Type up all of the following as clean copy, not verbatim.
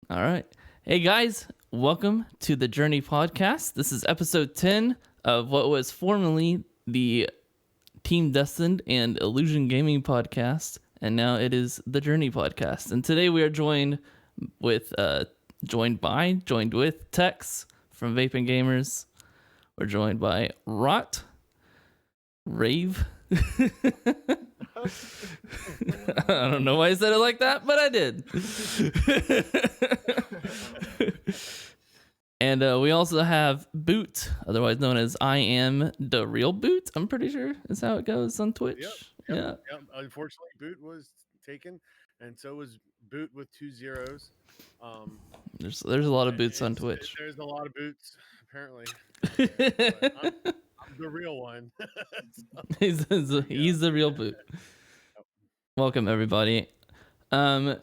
All right. Hey guys, welcome to the Journey podcast. This is episode 10 of what was formerly the Team Destined and Illusion Gaming podcast, and now it is the Journey podcast. And today we are joined with Tex from Vaping Gamers. We're joined by RoTT RavVe. I don't know why I said it like that, but I did. And we also have Boot, otherwise known as I Am the Real Boot. I'm pretty sure is how it goes on Twitch. Yep. Unfortunately, Boot was taken, and so was Boot with 2 zeros. There's a lot of Boots on Twitch. There's a lot of Boots, apparently. I'm the real one. He's the real Boot. Welcome everybody. Let's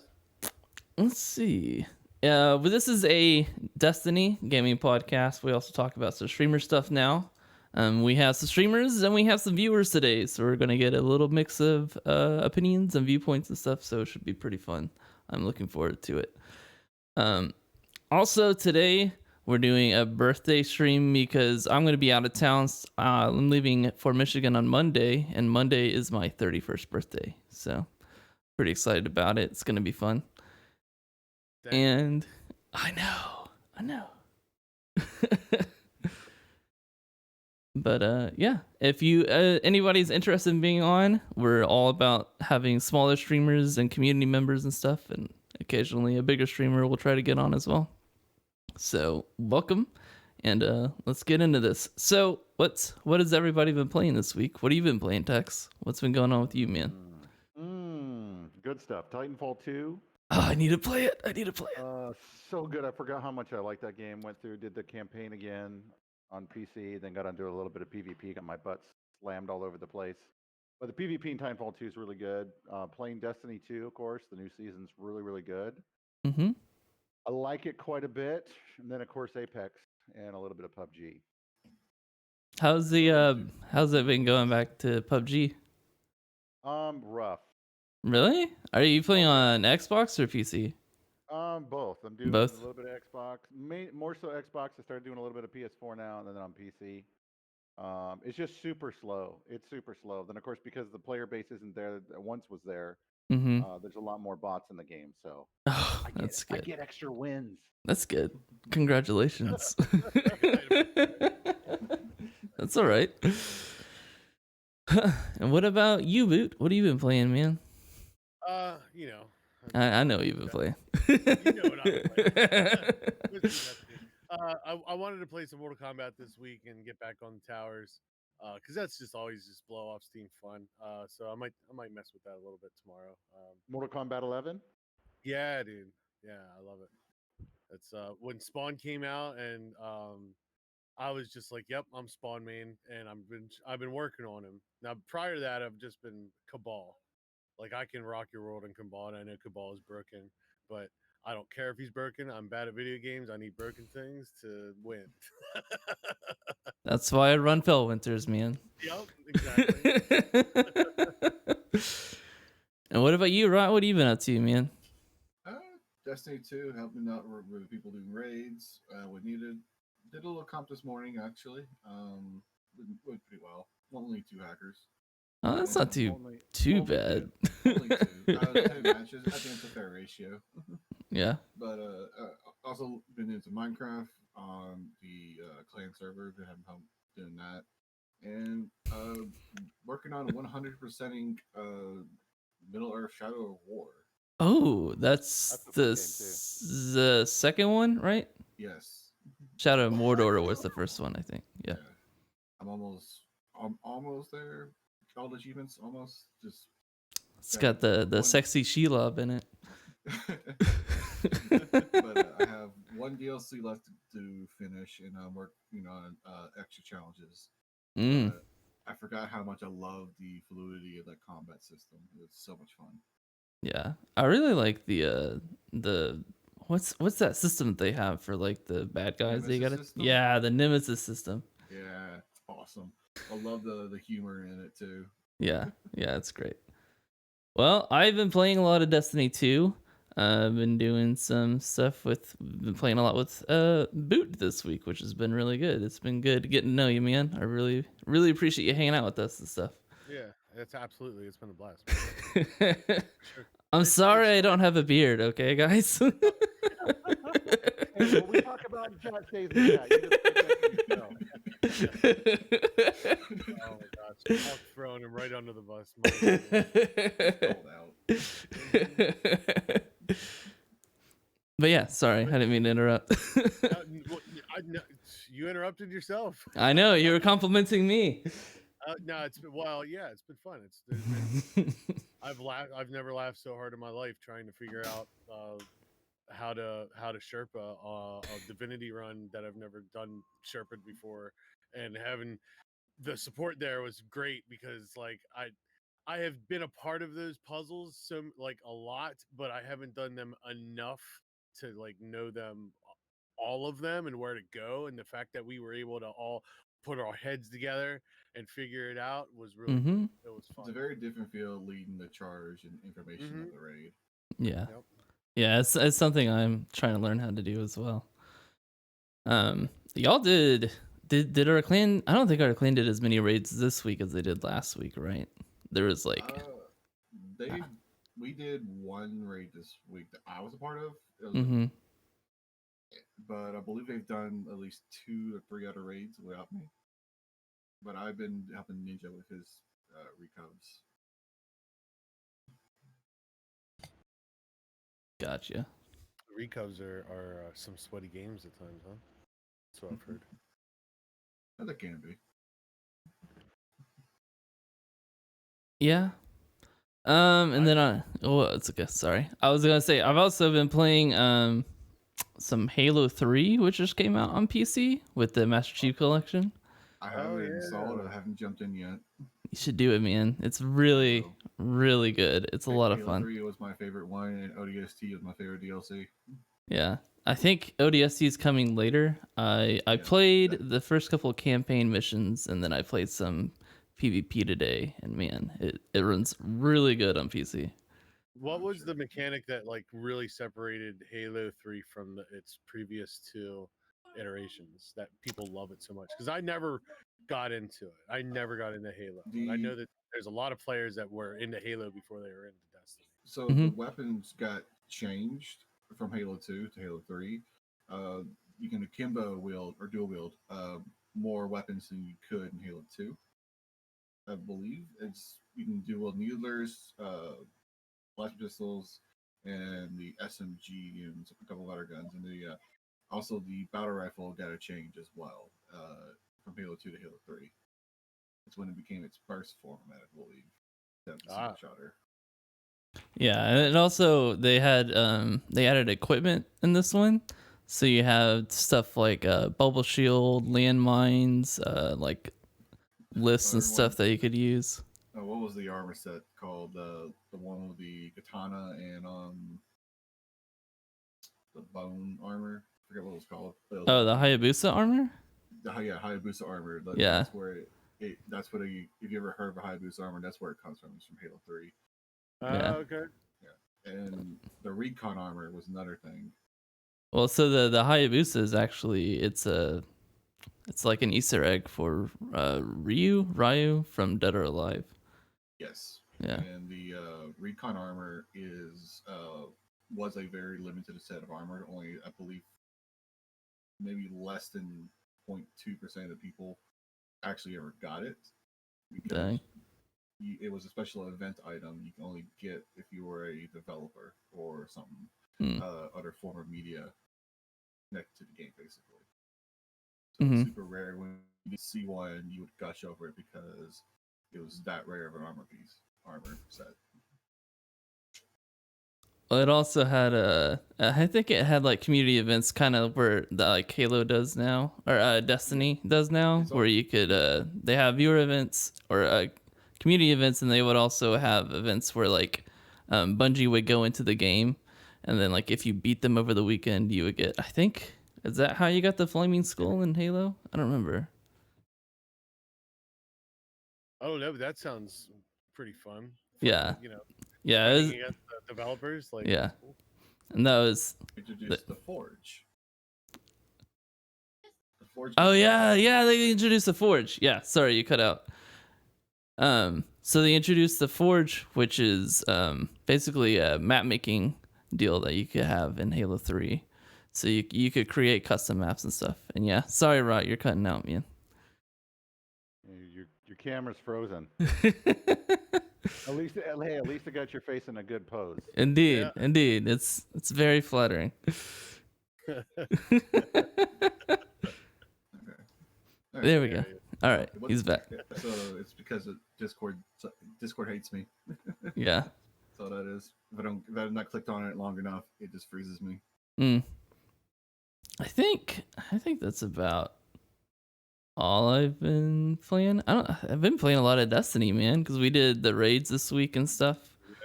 see. But this is a Destiny gaming podcast. We also talk about some streamer stuff now. We have some streamers and we have some viewers today, so we're gonna get a little mix of opinions and viewpoints and stuff. So it should be pretty fun. I'm looking forward to it. Also today we're doing a birthday stream because I'm gonna be out of town. I'm leaving for Michigan on Monday, and Monday is my 31st birthday. So pretty excited about it. It's gonna be fun. Dang. And I know. But yeah, if you anybody's interested in being on, we're all about having smaller streamers and community members and stuff, and occasionally a bigger streamer will try to get on as well. So welcome, and let's get into this. So what has everybody been playing this week? What have you been playing, Tex? What's been going on with you, man? Good stuff. Titanfall 2. Oh, I need to play it. So good. I forgot how much I liked that game. Did the campaign again on PC, then got into a little bit of PvP, got my butt slammed all over the place. But the PvP in Titanfall 2 is really good. Playing Destiny 2, of course, the new season's really, really good. Mm-hmm. I like it quite a bit. And then, of course, Apex and a little bit of PUBG. How's it been going back to PUBG? Rough. Really? Are you playing on Xbox or PC? Both. I'm doing both? A little bit of Xbox. More so Xbox. I started doing a little bit of PS4 now, and then on PC. It's just super slow. It's super slow. Then, of course, because the player base isn't there that once was there, there's a lot more bots in the game. So that's good. I get extra wins. That's good. Congratulations. That's all right. And what about you, Boot? What have you been playing, man? I know you've been playing. You know what I've been playing. I wanted to play some Mortal Kombat this week and get back on the towers, because that's just always just blow off steam fun. So I might mess with that a little bit tomorrow. Mortal Kombat 11. Yeah, dude. Yeah, I love it. It's when Spawn came out, and I was just like, "Yep, I'm Spawn main," and I've been working on him. Now, prior to that, I've just been Cabal. Like, I can rock your world in Cabal, and I know Cabal is broken, but I don't care if he's broken. I'm bad at video games. I need broken things to win. That's why I run Fellwinters, man. Yep, exactly. And what about you, Rod? What have you been up to, man? Destiny 2, helping out with people doing raids when needed. Did a little comp this morning, actually. Went pretty well. Only 2 hackers. Oh, that's not too bad. Only 2. 10 matches. I think it's a fair ratio. Yeah. But also been into Minecraft on the clan server. Been having help doing that. And working on 100%ing Middle Earth Shadow of War. Oh, that's the second one, right? Yes. Shadow of Mordor was the first one, I think. Yeah. I'm almost there. All the achievements, almost. Just it's got the sexy Shelob in it. But I have one DLC left to finish, and I'm working on extra challenges. I forgot how much I love the fluidity of that combat system. It's so much fun. Yeah, I really like the what's that system that they have for like the bad guys? The Nemesis system. Yeah, it's awesome. I love the humor in it too. Yeah, it's great. Well, I've been playing a lot of Destiny 2. I've been doing some stuff been playing a lot with Boot this week, which has been really good. It's been good getting to know you, man. I really, really appreciate you hanging out with us and stuff. Yeah, it's been a blast. Sure. I'm It's sorry I don't have a beard, okay, guys? Hey, what we talk about in chat stays in chat. You just keep that to yourself. Oh my gosh, Hulk throwing him right under the bus. My goodness. Sold out. But yeah, sorry, I didn't mean to interrupt. You interrupted yourself. I know, you were complimenting me. No, it's been it's been fun. I've never laughed so hard in my life trying to figure out how to Sherpa a divinity run that I've never done Sherpa before, and having the support there was great because like I have been a part of those puzzles like a lot, but I haven't done them enough to like know them all of them and where to go, and the fact that we were able to all put our heads together and figure it out was really cool. It was fun. It's a very different feel leading the charge and information of the raid. Yeah. Yep. Yeah, it's something I'm trying to learn how to do as well. Y'all did our clan? I don't think our clan did as many raids this week as they did last week, right? There was like we did one raid this week that I was a part of. But I believe they've done at least 2 or 3 other raids without me. But I've been helping Ninja with his recovs. Gotcha. Recovs are some sweaty games at times, huh? That's what I've heard. And that can be. Yeah. And then it's okay. Sorry, I was gonna say I've also been playing some Halo 3, which just came out on PC with the Master Chief Collection. I haven't installed it. I haven't jumped in yet. You should do it, man. It's really, really good. It's a lot of fun. 3 was my favorite one, and ODST was my favorite DLC. Yeah, I think ODST is coming later. I played the first couple of campaign missions, and then I played some PvP today, and man, it runs really good on PC. What was the mechanic that like really separated Halo 3 from its previous 2 iterations that people love it so much? Because I never got into it. I never got into Halo. And I know that there's a lot of players that were into Halo before they were into Destiny. So the weapons got changed from Halo 2 to Halo 3. You can akimbo wield or dual wield more weapons than you could in Halo 2. I believe you can dual needlers, blast pistols, and the SMG and a couple of other guns, and also the battle rifle got a change as well from Halo 2 to Halo 3. That's when it became its burst format, I believe. Shotter. Yeah, and also they added equipment in this one, so you have stuff like bubble shield, landmines, like lists and stuff that you could use. What was the armor set called? The one with the katana and the bone armor. I forget what it was called. The Hayabusa armor. Hayabusa armor. Yeah, that's where if you ever heard of a Hayabusa armor, that's where it comes from. It's from Halo 3. Okay. Yeah, and the recon armor was another thing. Well, so the Hayabusa is actually it's like an Easter egg for Ryu from Dead or Alive. Yes. Yeah. And the recon armor was a very limited set of armor. Only, I believe, maybe less than 0.2% of people actually ever got it. Because it was a special event item you can only get if you were a developer or something, other form of media connected to the game, basically. So it's super rare. When you see one, you would gush over it because it was that rare of an armor set. Well, it also had I think it had like community events, kind of where like Halo does now, or Destiny does now, where you could they have viewer events or community events, and they would also have events where like Bungie would go into the game, and then like if you beat them over the weekend, you would get, I think, is that how you got the flaming skull in Halo? I don't remember. Oh no, that sounds pretty fun. Yeah. You know. Yeah. Against the developers, like. Yeah. Cool. And that was Introduced the Forge. The Forge. oh yeah, they introduced the Forge. Yeah, sorry, you cut out. So they introduced the Forge, which is basically a map making deal that you could have in Halo 3. So you could create custom maps and stuff. And yeah, sorry, Rot, you're cutting out, man. Your camera's frozen. At least it got your face in a good pose. Indeed. It's very flattering. There we go. All right, he's back. So it's because of Discord hates me. Yeah. That's all that is. If I've not clicked on it long enough, it just freezes me. I think that's about all I've been playing. I've been playing a lot of Destiny, man, because we did the raids this week and stuff.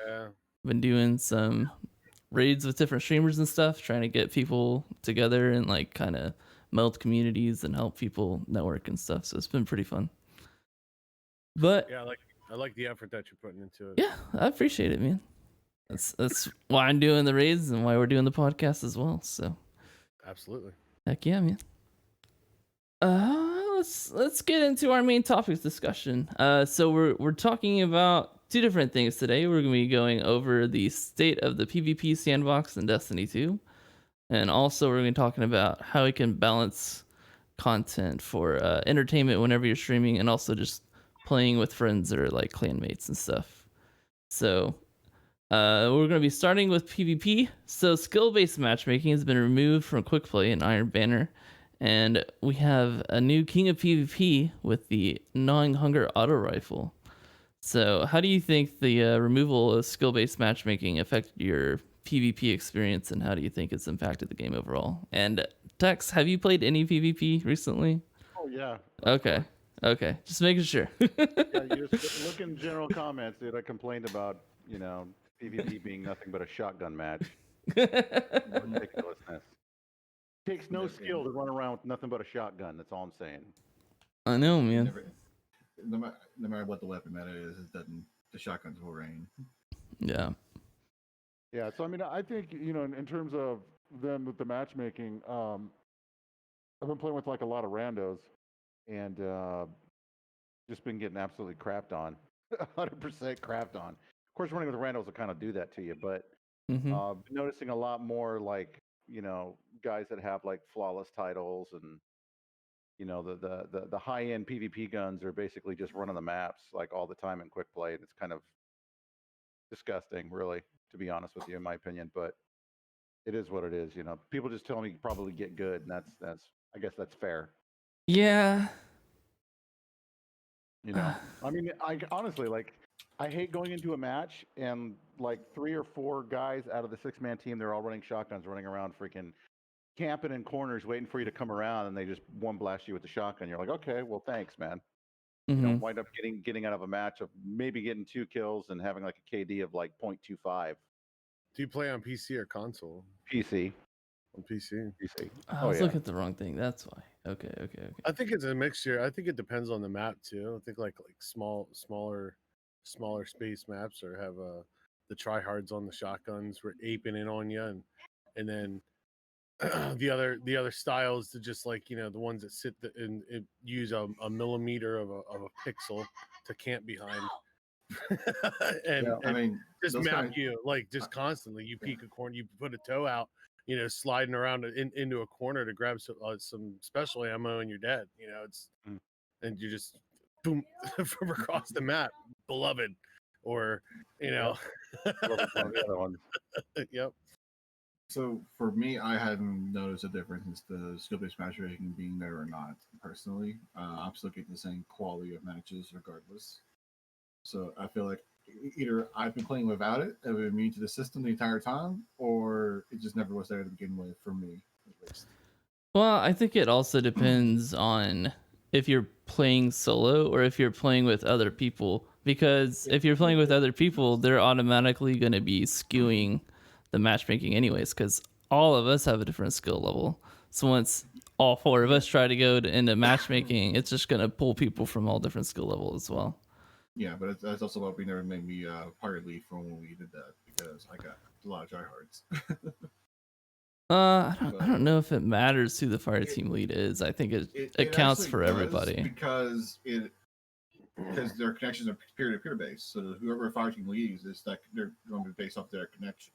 Yeah. Been doing some raids with different streamers and stuff, trying to get people together and like kind of meld communities and help people network and stuff. So it's been pretty fun. But yeah, I like the effort that you're putting into it. Yeah, I appreciate it, man. That's why I'm doing the raids and why we're doing the podcast as well. So absolutely. Heck yeah, man. Let's get into our main topics discussion. So we're talking about two different things today. We're gonna be going over the state of the PvP Sandbox in Destiny 2. And also we're gonna be talking about how we can balance content for entertainment whenever you're streaming and also just playing with friends or like clanmates and stuff. So we're going to be starting with PvP. So skill-based matchmaking has been removed from Quick Play and Iron Banner. And we have a new king of PvP with the Gnawing Hunger auto rifle. So how do you think the removal of skill-based matchmaking affected your PvP experience, and how do you think it's impacted the game overall? And Tex, have you played any PvP recently? Oh yeah. Okay. Just making sure. Yeah, you just look in general comments, dude. I complained about, PvP being nothing but a shotgun match. Ridiculousness. Takes no skill to run around with nothing but a shotgun. That's all I'm saying. I know, man. No matter what the weapon meta is, the shotguns will reign. Yeah. Yeah, so I mean, I think, in terms of them with the matchmaking, I've been playing with like a lot of randos and just been getting absolutely crapped on. 100% crapped on. Of course, running with randos will kind of do that to you, but been noticing a lot more like, guys that have like flawless titles and, the high-end PvP guns are basically just running the maps like all the time in quick play. And it's kind of disgusting, really, to be honest with you, in my opinion, but it is what it is. People just tell me probably get good, and that's I guess that's fair. Yeah. I mean, I honestly, like, I hate going into a match and like 3 or 4 guys out of the 6-man team, they're all running shotguns, running around freaking camping in corners waiting for you to come around, and they just one blast you with the shotgun. You're like, okay, well, thanks, man. Wind up getting out of a match of maybe getting 2 kills and having like a KD of like 0.25. Do you play on PC or console? PC. On PC. I was looking at the wrong thing. That's why. Okay. I think it's a mixture. I think it depends on the map too. I think like smaller space maps or have the tryhards on the shotguns were aping in on you, and then the other styles to just like the ones that sit and use a millimeter of a pixel to camp behind. and just map you like just constantly. You peek a corner, you put a toe out, sliding around into a corner to grab some special ammo, and you're dead. It's and you just boom from across the map, beloved, or Yep. So for me, I hadn't noticed a difference in the skill-based matchmaking being there or not. Personally, I'm still getting the same quality of matches regardless. So I feel like either I've been playing without it, I've been immune to the system the entire time, or it just never was there to begin with for me, at least. Well, I think it also depends on if you're playing solo or if you're playing with other people. Because if you're playing with other people, they're automatically going to be skewing the matchmaking anyways, because all of us have a different skill level. So once all 4 of us try to go into matchmaking, it's just going to pull people from all different skill levels as well. Yeah, but that's also what we never made me party lead from when we did that, because I got a lot of tryhards. I don't know if it matters who the fire team lead is. I think it counts actually for does, everybody. because their connections are peer-to-peer based. So whoever fire team leads is that they're going to be based off their connection.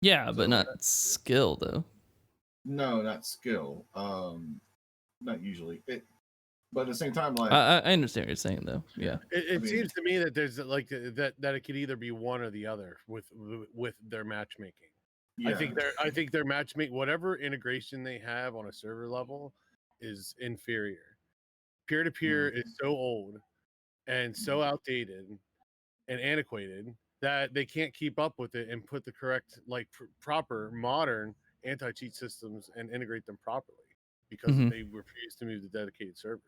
Yeah, So but not skill though. No, not skill. Not usually. But at the same time, like I understand what you're saying though. Yeah. It I mean- seems to me that there's like that it could either be one or the other with their matchmaking. yeah. I think their matchmake, whatever integration they have on a server level, is inferior. Peer to peer is so old and so outdated and antiquated that they can't keep up with it and put the correct, like proper modern anti-cheat systems and integrate them properly because Mhm. they refuse to move to dedicated servers.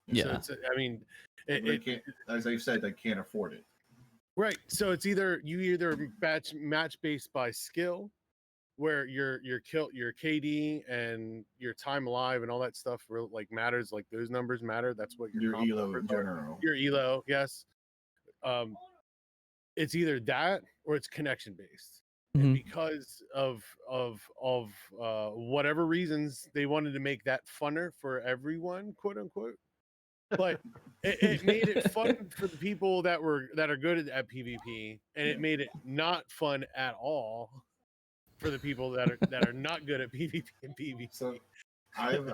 Yeah. So I mean, they can't, as they've said, they can't afford it. right. So it's either match based by skill, where your KD and your time alive and all that stuff like matters, like those numbers matter. That's what Your comp elo numbers in are. general. Your elo, yes. It's either that or it's connection based. And Mhm. because of whatever reasons, they wanted to make that funner for everyone, quote unquote. But it made it fun for the people that are good at PvP, and it made it not fun at all for the people that are not good at PvP and PvP. So I've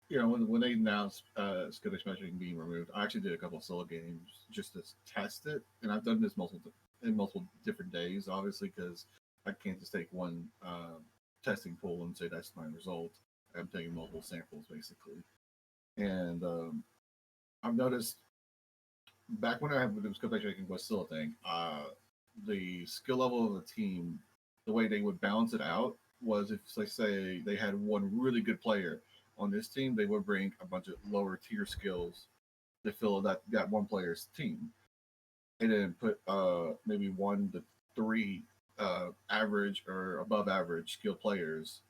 when they announced skirmish matching being removed, I actually did a couple of solo games just to test it, and I've done this multiple different days, obviously, because I can't just take one testing pool and say that's my result. I'm taking multiple samples basically, and I've noticed back when I had the skirmish matching was still a thing. The skill level of the team, the way they would balance it out was if, like, say they had one really good player on this team, they would bring a bunch of lower tier skills to fill that one player's team, and then put maybe 1 to 3 average or above average skill players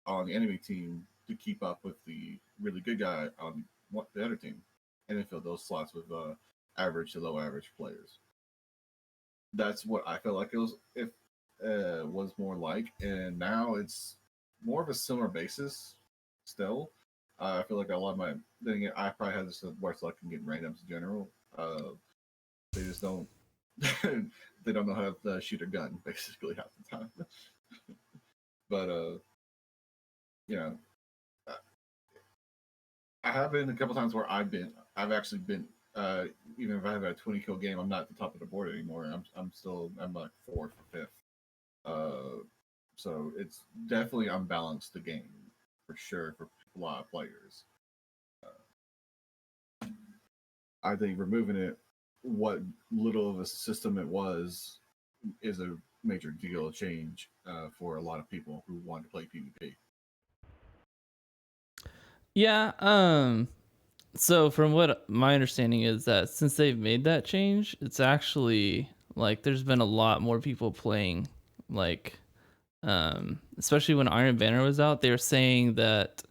on the enemy team to keep up with the really good guy on the other team, and then fill those slots with average to low average players. That's what I felt like it was more like, and now it's more of a similar basis still. I feel like a lot of my then I probably have this worse luck in getting randoms in general. They just don't they don't know how to shoot a gun basically half the time. But I have been a couple times where I've actually been even if I have a 20 kill game, I'm not at the top of the board anymore. I'm like 4th or 5th. So it's definitely unbalanced the game for sure for a lot of players. I think removing it, what little of a system it was, is a major deal change for a lot of people who want to play PvP. Yeah. So from what my understanding is that since they've made that change, it's actually like there's been a lot more people playing, like especially when Iron Banner was out, they were saying that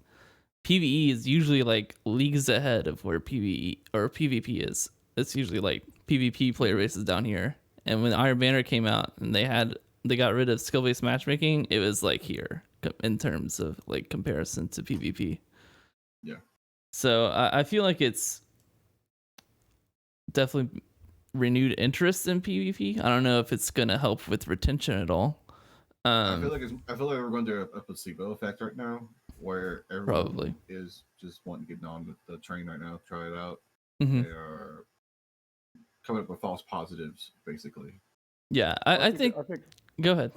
PvE is usually like leagues ahead of where PvE or PvP is. It's usually like PvP player bases down here. And when Iron Banner came out and they got rid of skill-based matchmaking, it was like here in terms of like comparison to PvP. Yeah. So I feel like it's definitely renewed interest in PvP. I don't know if it's gonna help with retention at all. I feel like we're going through a placebo effect right now, where everyone Probably is just wanting to get on with the train right now, try it out. Mhm. They are coming up with false positives, basically. Yeah, I think. Go ahead.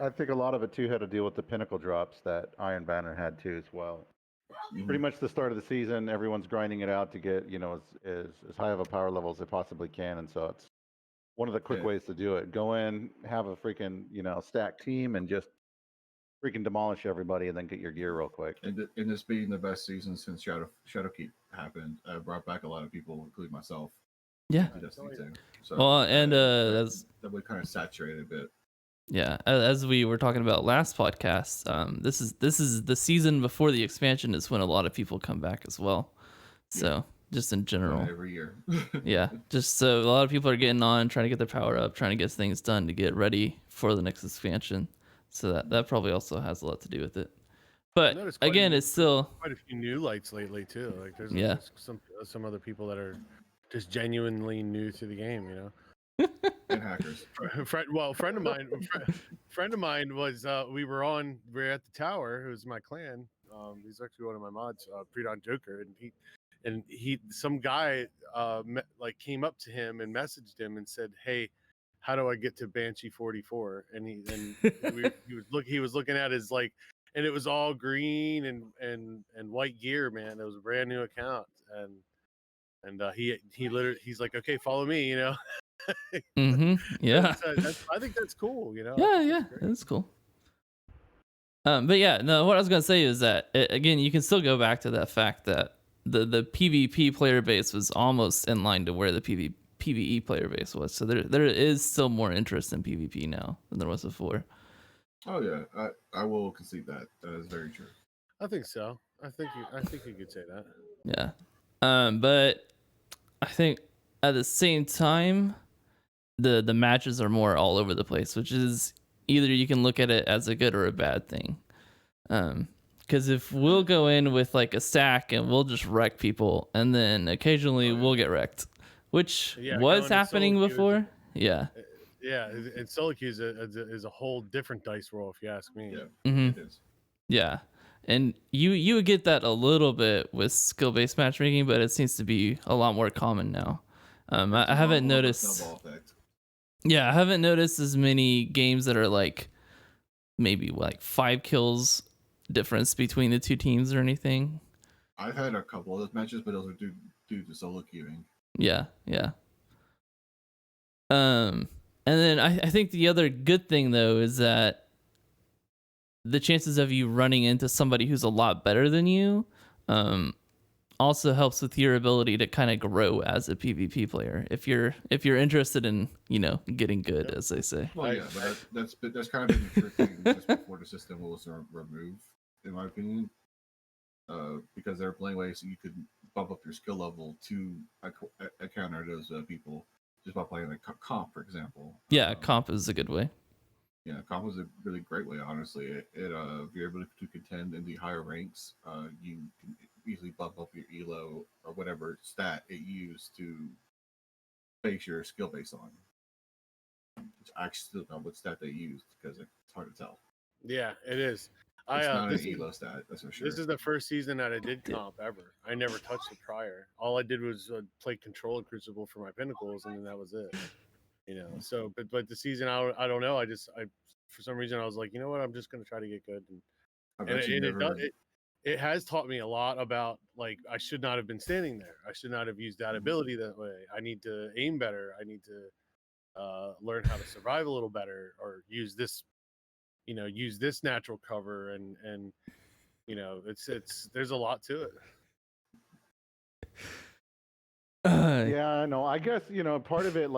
I think a lot of it too had to deal with the pinnacle drops that Iron Banner had too as well. Mhm. Pretty much the start of the season, everyone's grinding it out to get as high of a power level as they possibly can, and so it's one of the quick ways to do it. Go in, have a freaking stacked team, and just freaking demolish everybody, and then get your gear real quick. And this being the best season since Shadowkeep happened, brought back a lot of people, including myself. Yeah. To Destiny 2. So, well, and that's that would kind of saturate a bit. Yeah, as we were talking about last podcast, this is the season before the expansion is when a lot of people come back as well. So just in general. every year. Yeah, just so a lot of people are getting on, trying to get their power up, trying to get things done to get ready for the next expansion. So that probably also has a lot to do with it. But Noticed again, it's still quite a few new lights lately too. Like Yeah. there's some other people that are just genuinely new to the game, you know. And hackers. Friend of mine was we were at the tower, who's my clan. He's actually one of my mods, Predon Joker, and he some guy came up to him and messaged him and said, "Hey, how do I get to Banshee 44?" And he was looking at his and it was all green and white gear, man. It was a brand new account, and he literally he's like, "Okay, follow me," you know. Yeah. I think that's cool, you know. Yeah, that's cool. But yeah, no, what I was gonna say is that again, you can still go back to that fact that the PvP player base was almost in line to where the PvE player base was. So there is still more interest in PvP now than there was before. Oh yeah, I will concede that. That is very true. I think so. I think you could say that. Yeah. But I think at the same time, the matches are more all over the place, which is either you can look at it as a good or a bad thing. Because if we'll go in with like a stack and we'll just wreck people, and then occasionally we'll get wrecked, which was happening before. Yeah. Yeah, and solo queue is a whole different dice roll, if you ask me. Yeah, Mhm. it is. Yeah. And you would get that a little bit with skill-based matchmaking, but it seems to be a lot more common now. I haven't noticed. Snowball effect. Yeah, I haven't noticed as many games that are like maybe like 5 kills difference between the two teams or anything. I've had a couple of those matches, but those are due to solo queuing. Yeah. And then I think the other good thing though is that the chances of you running into somebody who's a lot better than you also helps with your ability to kind of grow as a PvP player if you're interested in, getting good, as they say. Well, yeah, but that's kind of been the trick thing just before the system was removed, in my opinion, because there are plenty ways you could bump up your skill level to counter those people just by playing like comp, for example. Yeah, comp is a good way. Yeah, comp is a really great way, honestly. If you're able to contend in the higher ranks, you can easily bump up your elo or whatever stat it used to base your skill base on. I actually still don't know what stat they used because it's hard to tell. Yeah, it is. It's not an elo stat, that's for sure. This is the first season that I did comp ever. I never touched it prior. All I did was play Control and Crucible for my pinnacles, and then that was it. So but the season I don't know. I for some reason I was like, you know what, I'm just gonna try to get good, it has taught me a lot about like I should not have been standing there. I should not have used that ability that way. I need to aim better. I need to learn how to survive a little better, or use this natural cover, and it's there's a lot to it. Yeah, no, I guess, part of it,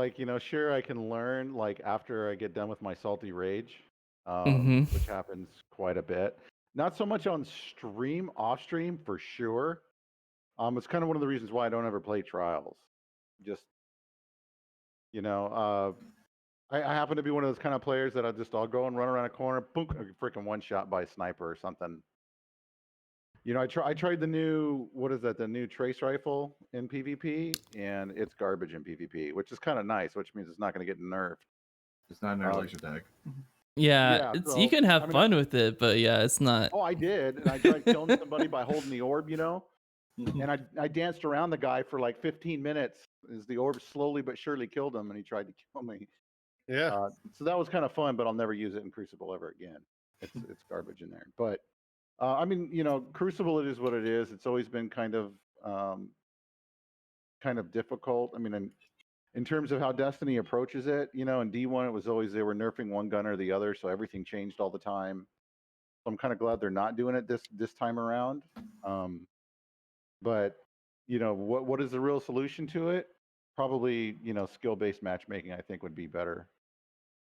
sure, I can learn, after I get done with my salty rage, which happens quite a bit. Not so much on stream, off stream, for sure. It's kind of one of the reasons why I don't ever play trials. Just, I happen to be one of those kind of players that I'll go and run around a corner, boom, freaking one shot by a sniper or something. I tried the new, the new trace rifle in PvP, and it's garbage in PvP, which is kind of nice, which means it's not going to get nerfed. It's not an laser tag. Yeah, so, you can have fun with it, but yeah, it's not. Oh, I did, and I tried killing somebody by holding the orb, and I danced around the guy for like 15 minutes as the orb slowly but surely killed him, and he tried to kill me. Yeah. So that was kind of fun, but I'll never use it in Crucible ever again. It's garbage in there. But Crucible, it is what it is. It's always been kind of difficult. I mean, in terms of how Destiny approaches it, in D1 it was always they were nerfing one gun or the other, so everything changed all the time. So I'm kind of glad they're not doing it this time around. But what is the real solution to it? Probably skill-based matchmaking, I think, would be better.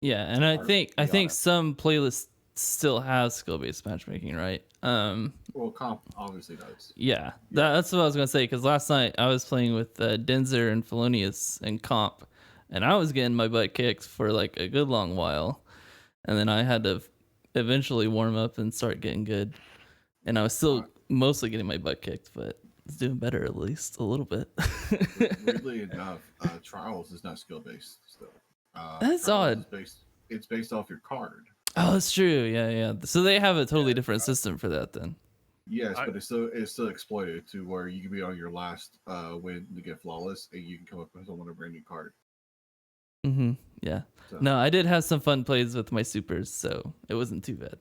Yeah, and I think some playlists still has skill-based matchmaking, right? Well, comp obviously does. Yeah, that's what I was gonna say. Because last night I was playing with Denzer and Felonious and comp, and I was getting my butt kicked for like a good long while, and then I had to eventually warm up and start getting good. And I was still mostly getting my butt kicked, but it's doing better at least a little bit. Weirdly enough, Trials is not skill based still. That's Trials odd. It's based off your card. Oh, that's true. Yeah. So they have a totally different system for that then. Yes, but it's still exploited to where you can be on your last win to get flawless, and you can come up with someone a brand new card. Mm-hmm. Yeah. So. No, I did have some fun plays with my supers, so it wasn't too bad.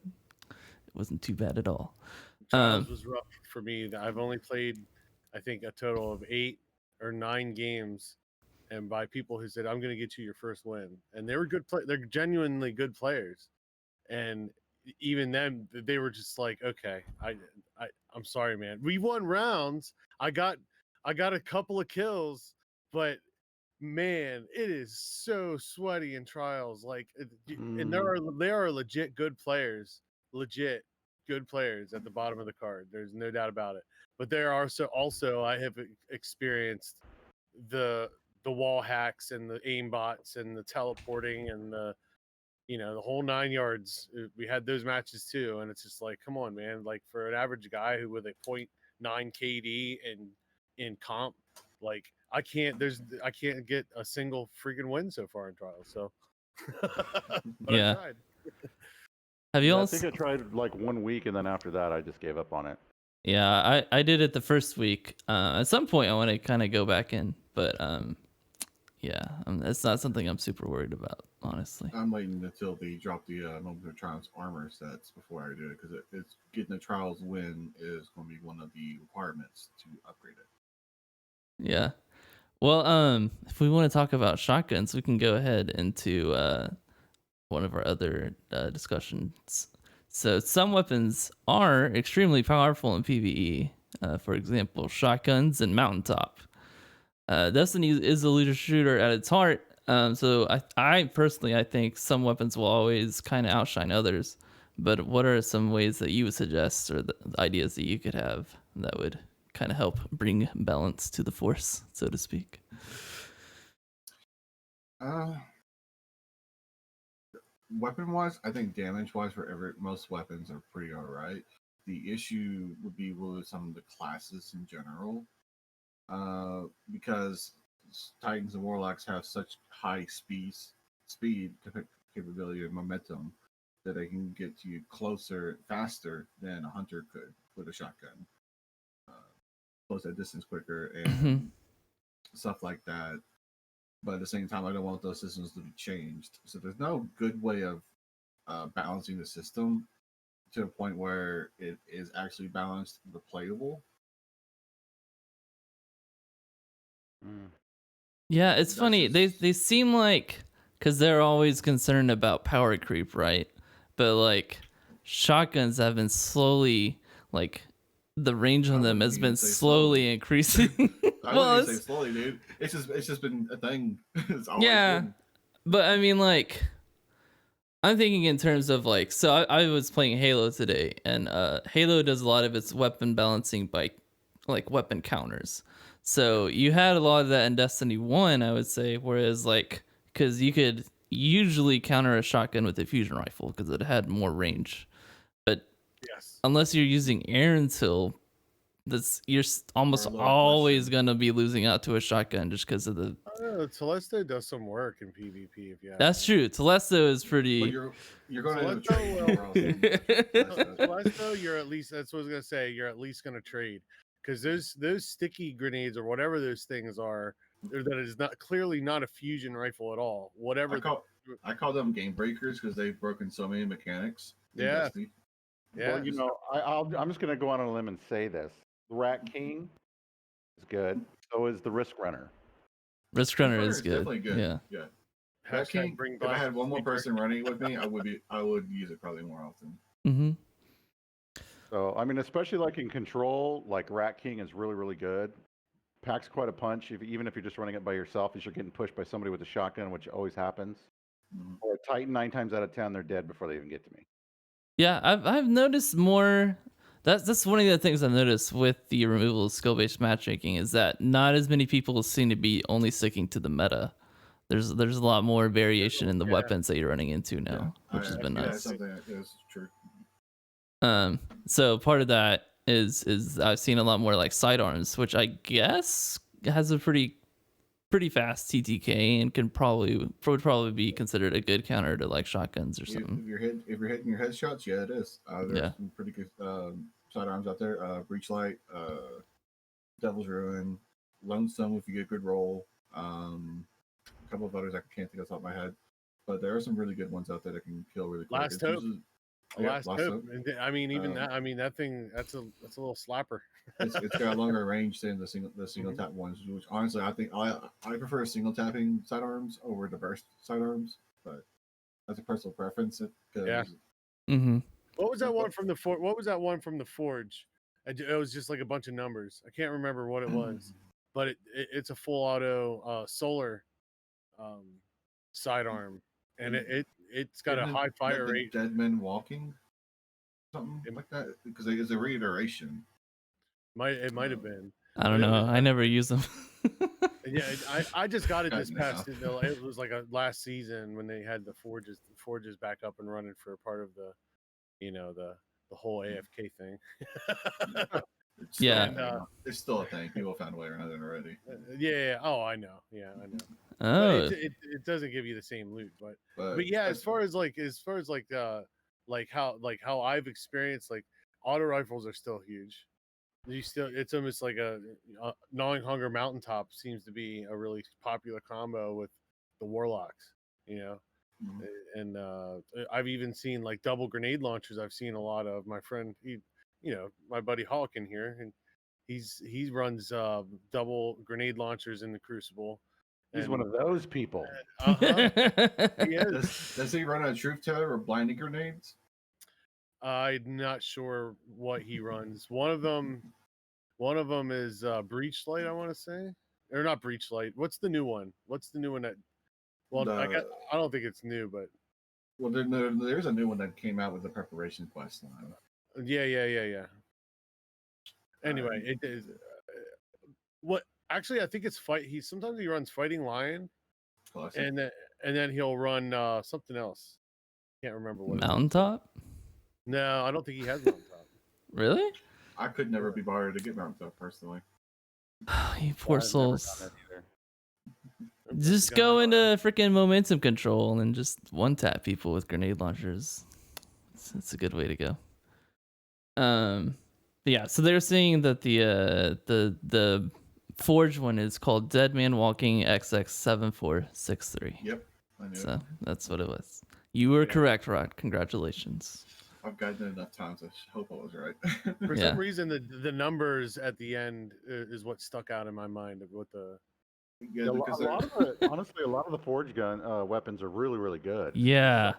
It wasn't too bad at all. Trials was rough for me. I've only played, I think, a total of 8 or 9 games, and by people who said, "I'm going to get you your first win," and they were good. They're genuinely good players, and even then, they were just like, "Okay, I'm sorry, man. We won rounds. I got a couple of kills, but." Man, it is so sweaty in trials. Like, and there are legit good players at the bottom of the card. There's no doubt about it. But there are also I have experienced the wall hacks and the aim bots and the teleporting and the whole 9 yards. We had those matches too, and it's just like, come on, man. Like, for an average guy who with a 0.9 KD in comp, like I can't get a single freaking win so far in trials. So but yeah. I tried. Have you all? I think I tried like 1 week, and then after that, I just gave up on it. Yeah, I did it the first week. At some point, I want to kind of go back in, but yeah, it's not something I'm super worried about, honestly. I'm waiting until they drop the Moment of Trials armor sets before I do it, because it's getting the Trials win is going to be one of the requirements to upgrade it. Yeah. Well, if we want to talk about shotguns, we can go ahead into one of our other discussions. So some weapons are extremely powerful in PvE. For example, shotguns and mountaintop. Destiny is a looter shooter at its heart. So I personally think some weapons will always kind of outshine others. But what are some ways that you would suggest, or the ideas that you could have that would kind of help bring balance to the force, so to speak? Weapon wise, I think damage wise for most weapons are pretty alright. The issue would be with some of the classes in general, because Titans and Warlocks have such high speed capability and momentum that they can get you closer faster than a hunter could with a shotgun. Close that distance quicker and stuff like that. But at the same time, I don't want those systems to be changed. So there's no good way of balancing the system to a point where it is actually balanced but playable. Yeah, it's funny. They seem like, because they're always concerned about power creep, right? But like shotguns have been slowly, like, the range on them has been slowly increasing. I wouldn't even say slowly, dude. It's just been a thing. It's always been. But I mean, like, I'm thinking in terms of like, so I was playing Halo today, and Halo does a lot of its weapon balancing by like weapon counters. So you had a lot of that in Destiny 1, I would say, whereas like, because you could usually counter a shotgun with a fusion rifle because it had more range. But unless you're using Aaron's Hill, you're almost always going to be losing out to a shotgun just because of the... Telesto does some work in PvP. If you have That's true. Telesto is pretty... But you're going to trade. Telesto, you're at least... That's what I was going to say. You're at least going to trade. Because those sticky grenades or whatever those things are, that is not clearly not a fusion rifle at all. Whatever. I call them game breakers because they've broken so many mechanics. Yeah. Well, you know, I'm just going to go on a limb and say this. The Rat King is good. So is the Risk Runner. Risk Runner is good. Definitely good. Yeah. Rat King. If I had one more person running with me, I would use it probably more often. Mm-hmm. So, I mean, especially like in Control, like Rat King is really, really good. Packs quite a punch, even if you're just running it by yourself, if you're getting pushed by somebody with a shotgun, which always happens. Or a Titan, 9 times out of 10, they're dead before they even get to me. Yeah, I've noticed more. That's one of the things I've noticed with the removal of skill-based matchmaking is that not as many people seem to be only sticking to the meta. There's a lot more variation in the weapons that you're running into now, which has been Yeah, nice. something that is true. So part of that is I've seen a lot more like sidearms, which I guess has a pretty fast TTK and would probably be considered a good counter to like shotguns or something. If you're hitting your headshots, yeah, it is. There's some pretty good sidearms out there. Breachlight, Devil's Ruin, Lonesome if you get a good roll. A couple of others I can't think off the top of my head, but there are some really good ones out there that can kill really quick. Last Hope. Last Hope. I mean, even that. I mean, that thing. That's a little slapper. It's got a longer range than the single tap ones. Which honestly, I think I prefer single tapping sidearms over the burst sidearms, but that's a personal preference. Yeah. Mm-hmm. What was that one from the What was that one from the Forge? It was just like a bunch of numbers. I can't remember what it was, but it's a full auto solar sidearm, and it's got a high fire rate. Dead Men Walking, something like that, because it is a reiteration. It might have been. I don't know. I never use them. Yeah, I just got it this past. It was like a last season when they had the forges back up and running for a part of the, the whole AFK thing. It's still a thing. People found a way around it already. Yeah. Oh, I know. Yeah, I know. Oh, it doesn't give you the same loot, but yeah, as far as how I've experienced, like auto rifles are still huge. It's almost like a gnawing hunger mountaintop seems to be a really popular combo with the warlocks, and I've even seen like double grenade launchers. I've seen a lot of my friend, my buddy Hawk in here, and he runs double grenade launchers in the Crucible. He's one of those people. He is. Does he run a truth teller or blinding grenades? I'm not sure what he runs. One of them is Breachlight, I want to say, or not Breachlight. What's the new one? That? Well, I don't think it's new, but there's a new one that came out with the preparation quest line. Yeah. Anyway, it is. What actually? I think it's fight. Sometimes he runs Fighting Lion, Classic. and then he'll run something else. Can't remember what. Mountaintop? No, I don't think he has Mountaintop. Really? I could never be bothered to get Mountaintop personally. You poor souls. Just go into freaking momentum control and just one tap people with grenade launchers. It's a good way to go. Yeah. So they're saying that the Forge one is called Dead Man Walking XX7463. Yep. I knew So it. that's what it was. You were correct, Rod. Congratulations. I've gotten it enough times. I hope I was right. For some reason, the numbers at the end is what stuck out in my mind of what the. Yeah, honestly, a lot of the Forge gun weapons are really, really good. Yeah.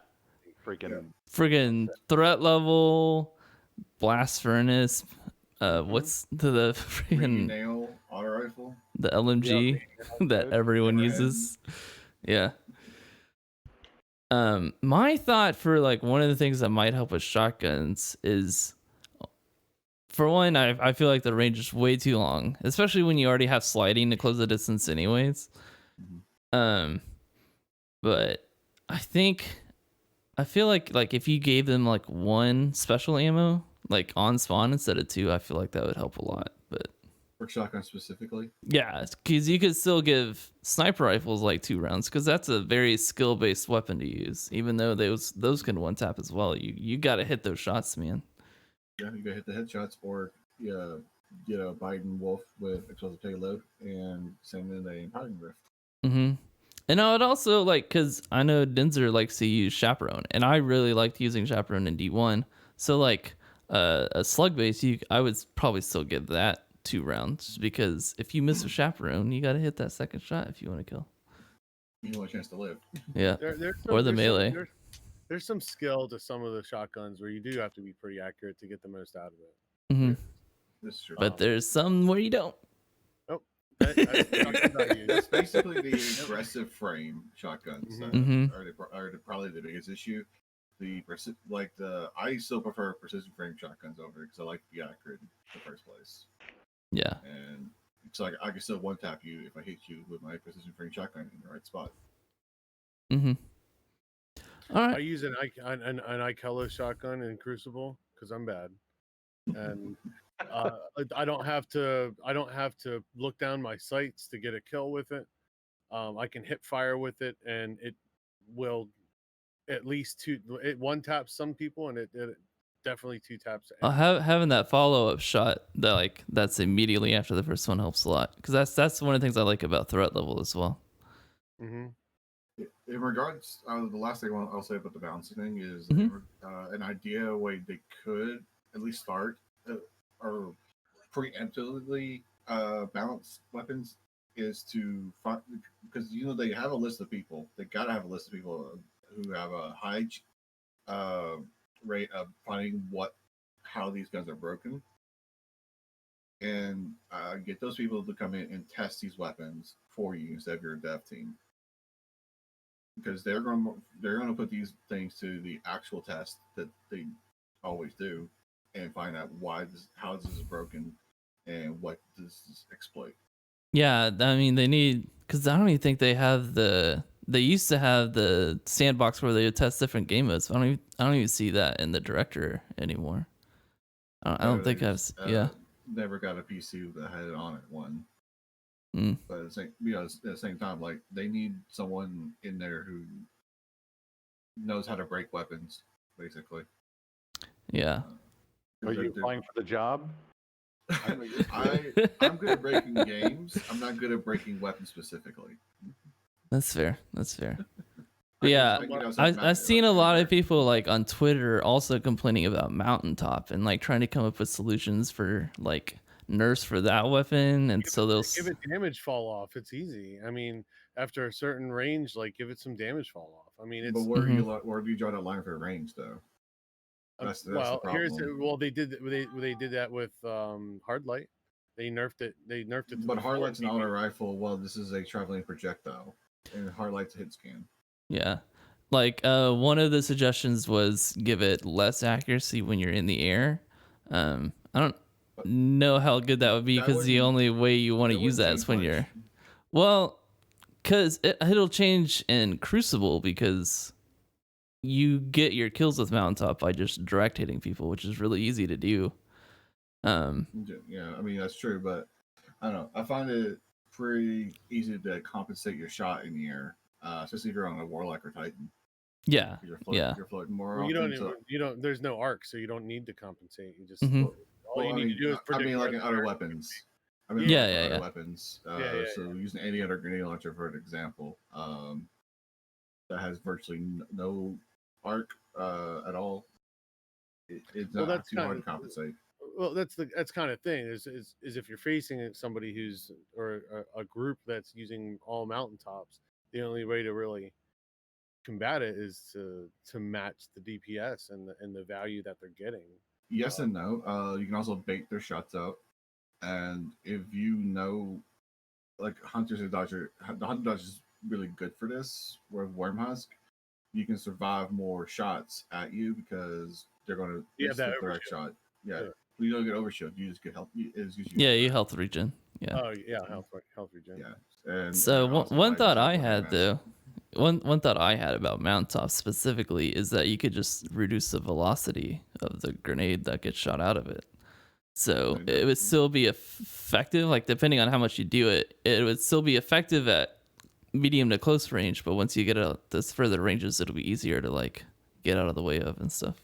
Friggin' threat level, blast furnace. What's the freaking nail auto rifle? The LMG that everyone uses. Yeah. My thought for like one of the things that might help with shotguns is, for one, I feel like the range is way too long, especially when you already have sliding to close the distance anyways. But I feel like if you gave them like one special ammo, like on spawn instead of two, I feel like that would help a lot. But for shotgun specifically, yeah, because you could still give sniper rifles like 2 rounds, because that's a very skill based weapon to use. Even though those can one tap as well, you got to hit those shots, man. Yeah, you got to hit the headshots, or get a Biden Wolf with explosive payload and send in a Empowering Rift. Mm-hmm. And I would also like, because I know Denzer likes to use Chaperone, and I really liked using Chaperone in D1. So like a slug base, I would probably still give that 2 rounds, because if you miss a Chaperone, you got to hit that second shot if you want to kill. You want a chance to live. Yeah. Or the melee. There's some skill to some of the shotguns where you do have to be pretty accurate to get the most out of it. Mm-hmm. This is true. But there's some where you don't. Oh, that's basically the aggressive frame shotguns that are probably the biggest issue. I still prefer precision frame shotguns over it because I like to be accurate in the first place. Yeah. And it's like I can still one tap you if I hit you with my precision frame shotgun in the right spot. Mm-hmm. All I right. use an iColor shotgun in Crucible because I'm bad, and I don't have to look down my sights to get a kill with it. I can hip fire with it, and it will at least one taps some people, and it definitely two taps. Having that follow up shot that's immediately after the first one helps a lot, because that's one of the things I like about threat level as well. Mm-hmm. In regards, the last thing I'll say about the balancing thing is an idea way they could at least start or preemptively balance weapons is to find, because they have a list of people. They gotta have a list of people who have a high rate of finding how these guns are broken, and get those people to come in and test these weapons for you instead of your dev team. Because they're going to put these things to the actual test that they always do, and find out how this is broken, and what this is exploit. Yeah, I mean they need, because I don't even think they have they used to have the sandbox where they would test different game modes. I don't even see that in the director anymore. I don't think I've never got a PC that had it on it one. Mm. But at the same time, like they need someone in there who knows how to break weapons, basically. Yeah. Are you applying for the job? I'm good at breaking games. I'm not good at breaking weapons specifically. That's fair. But yeah, I've seen a lot of people like on Twitter also complaining about Mountaintop and like trying to come up with solutions for like nerfs for that weapon, and so they'll give it damage fall off. It's easy. I mean, after a certain range, like give it some damage fall off. I mean, it's. But where do you draw that line for range, though? That's the problem. They did that with Hard Light. They nerfed it. But Hard Light's an auto rifle. Well, this is a traveling projectile, and Hard Light's a hit scan. Yeah. Like one of the suggestions was give it less accuracy when you're in the air. I don't know how good that would be, because the only way you want to use that is when you're... Well, because it'll change in Crucible, because you get your kills with Mountaintop by just direct hitting people, which is really easy to do. Yeah, I mean, that's true, but I don't know. I find it pretty easy to compensate your shot in the air, especially if you're on a Warlock or Titan. Yeah, you're floating more. You don't. There's no arc, so you don't need to compensate. You just all you need to do is predict. I mean, like in other weapons. Other weapons. So using any other grenade launcher for an example, that has virtually no arc at all. It's not too hard to compensate. Well, that's kind of thing is if you're facing somebody who's or a group that's using all Mountaintops, the only way to really combat it is to match the DPS and the value that they're getting. Yes and no. You can also bait their shots out, and if you know, like Hunters and Dodger, the Hunter Dodger is really good for this. With Wormhusk, you can survive more shots at you because they're going to miss the direct shot. Yeah. You don't get overshield. You just get health. You health regen. Yeah. Oh yeah, health regen. Yeah. And so one thought I had though, one thought I had about Mountaintop specifically is that you could just reduce the velocity of the grenade that gets shot out of it. So it would still be effective, like depending on how much you do it, it would still be effective at medium to close range. But once you get out this further ranges, it'll be easier to like get out of the way of and stuff.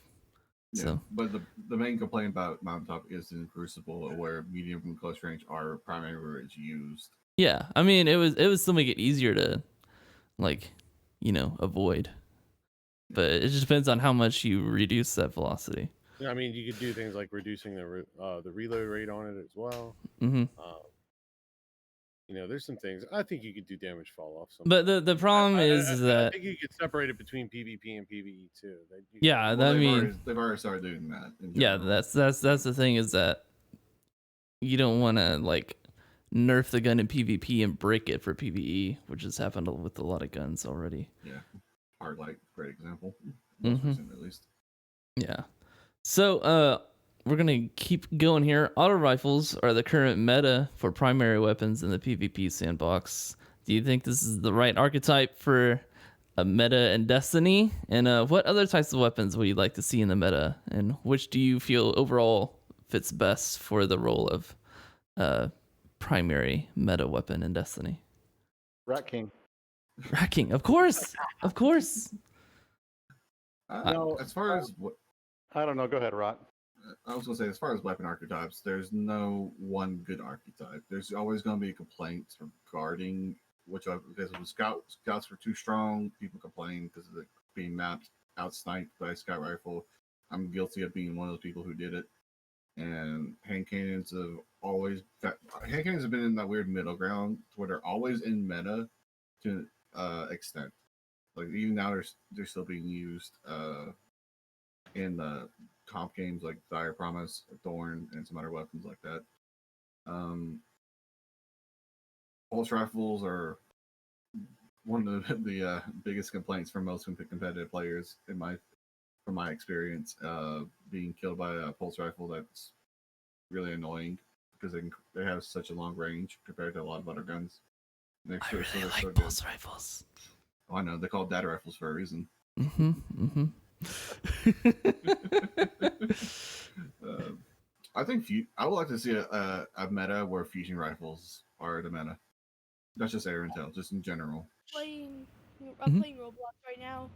Yeah, so. But the main complaint about Mountaintop is in Crucible, where medium and close range are primary where it's used. Yeah, I mean it would still make it easier to, like, avoid. But it just depends on how much you reduce that velocity. Yeah, I mean you could do things like reducing the reload rate on it as well. Mm-hmm. There's some things I think you could do damage fall off. But the problem is that I think you could separate it between PvP and PvE too. They've already started doing that. Yeah, that's the thing, is that you don't want to like nerf the gun in PvP and break it for PvE, which has happened with a lot of guns already. Yeah, Hard Light, great example. most Mhm. recent at least. Yeah. So, we're gonna keep going here. Auto rifles are the current meta for primary weapons in the PvP sandbox. Do you think this is the right archetype for a meta in Destiny? And what other types of weapons would you like to see in the meta? And which do you feel overall fits best for the role of primary meta weapon in Destiny? Rat King. Racking, of course, of course. No, As far as what I don't know. Go ahead, Rot. I was gonna say, as far as weapon archetypes, there's no one good archetype. There's always gonna be complaints regarding because if scouts were too strong, people complain because of it being mapped out sniped by a scout rifle. I'm guilty of being one of those people who did it. And hand cannons have been in that weird middle ground where they're always in meta to extent. Like even now they're still being used in the comp games like Dire Promise, Thorn, and some other weapons like that. Pulse rifles are one of the biggest complaints from most competitive players from my experience. Being killed by a pulse rifle that's really annoying because they have such a long range compared to a lot of other guns. They're I so, really so they're like so good. pulse rifles. Oh, I know they're called data rifles for a reason. I think I would like to see a meta where fusion rifles are the meta. That's just air intel, just in general. I'm playing Roblox right now.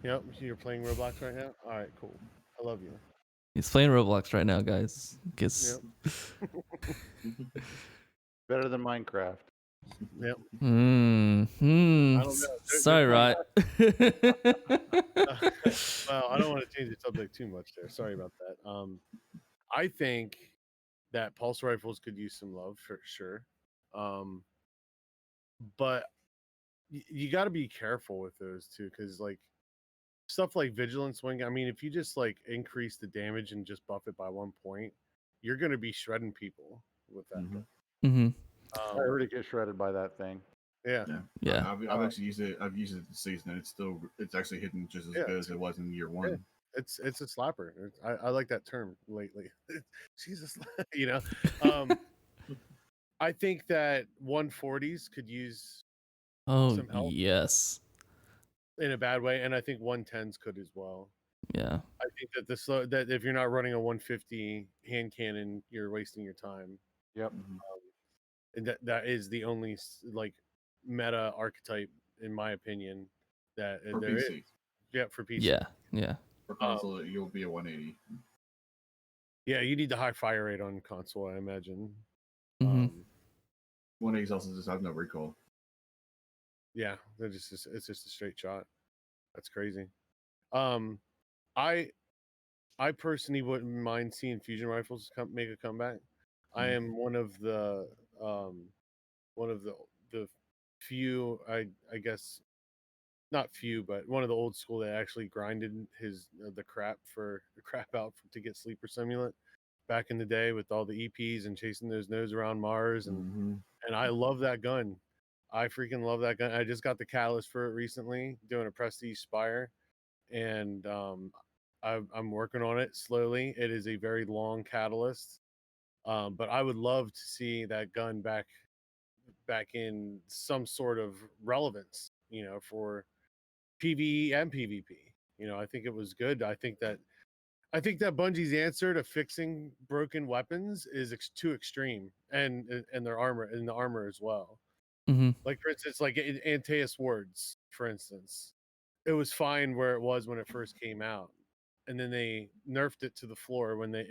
Yep, you're playing Roblox right now? All right, cool. I love you. He's playing Roblox right now, guys. Guess. Better than Minecraft. Yep. I don't know. Sorry, right? Well, I don't want to change the subject too much there. Sorry about that. I think that pulse rifles could use some love for sure. But you got to be careful with those too, because like stuff like vigilance wing. I mean, if you just like increase the damage and just buff it by 1 point, you're gonna be shredding people with that. Mm-hmm. I already get shredded by that thing. Yeah. Yeah. I've actually used it. I've used it this season, and it's actually hitting just as good as it was in year one. Yeah. It's a slapper. I like that term lately. She's a you know. I think that 140s could use Oh some help yes. in a bad way, and I think 110s could as well. Yeah. I think that that if you're not running a 150 hand cannon, you're wasting your time. Yep. And that is the only like meta archetype, in my opinion, that For there PC. is. Yeah, for PC. Yeah. Yeah. For console, you'll be a 180. Yeah, you need the high fire rate on console, I imagine. 180 also just has no recoil. Yeah, it's just a straight shot. That's crazy. I personally wouldn't mind seeing fusion rifles make a comeback. I am one of the few, I guess not few, but one of the old school that actually grinded his the crap out to get sleeper simulant back in the day with all the EPs and chasing those nodes around Mars, and I love that gun. I freaking love that gun. I just got the catalyst for it recently, doing a Prestige Spire, and I'm working on it slowly. It is a very long catalyst, but I would love to see that gun back in some sort of relevance, for PvE and PvP. I think it was good. I think that Bungie's answer to fixing broken weapons is too extreme, and their armor and the armor as well. Mm-hmm. Like for instance, like in Antaeus Wards, for instance, it was fine where it was when it first came out, and then they nerfed it to the floor when they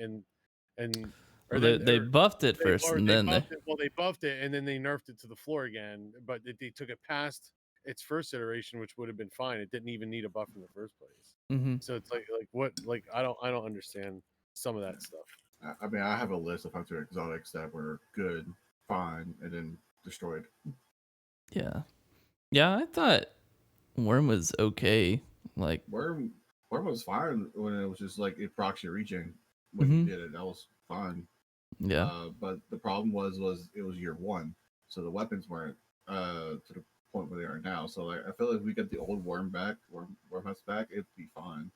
They buffed it first, and then they buffed it, and then they nerfed it to the floor again. But they took it past its first iteration, which would have been fine. It didn't even need a buff in the first place. Mm-hmm. So it's like what I don't understand some of that stuff. I mean, I have a list of hunter exotics that were good, fine, and then destroyed. Yeah. I thought Worm was okay. Like Worm was fine when it was just like it procs your regen when you did it. That was fine. Yeah. But the problem was it was year one, so the weapons weren't to the point where they are now. So like, I feel like if we get the old worm huts back, it'd be fine.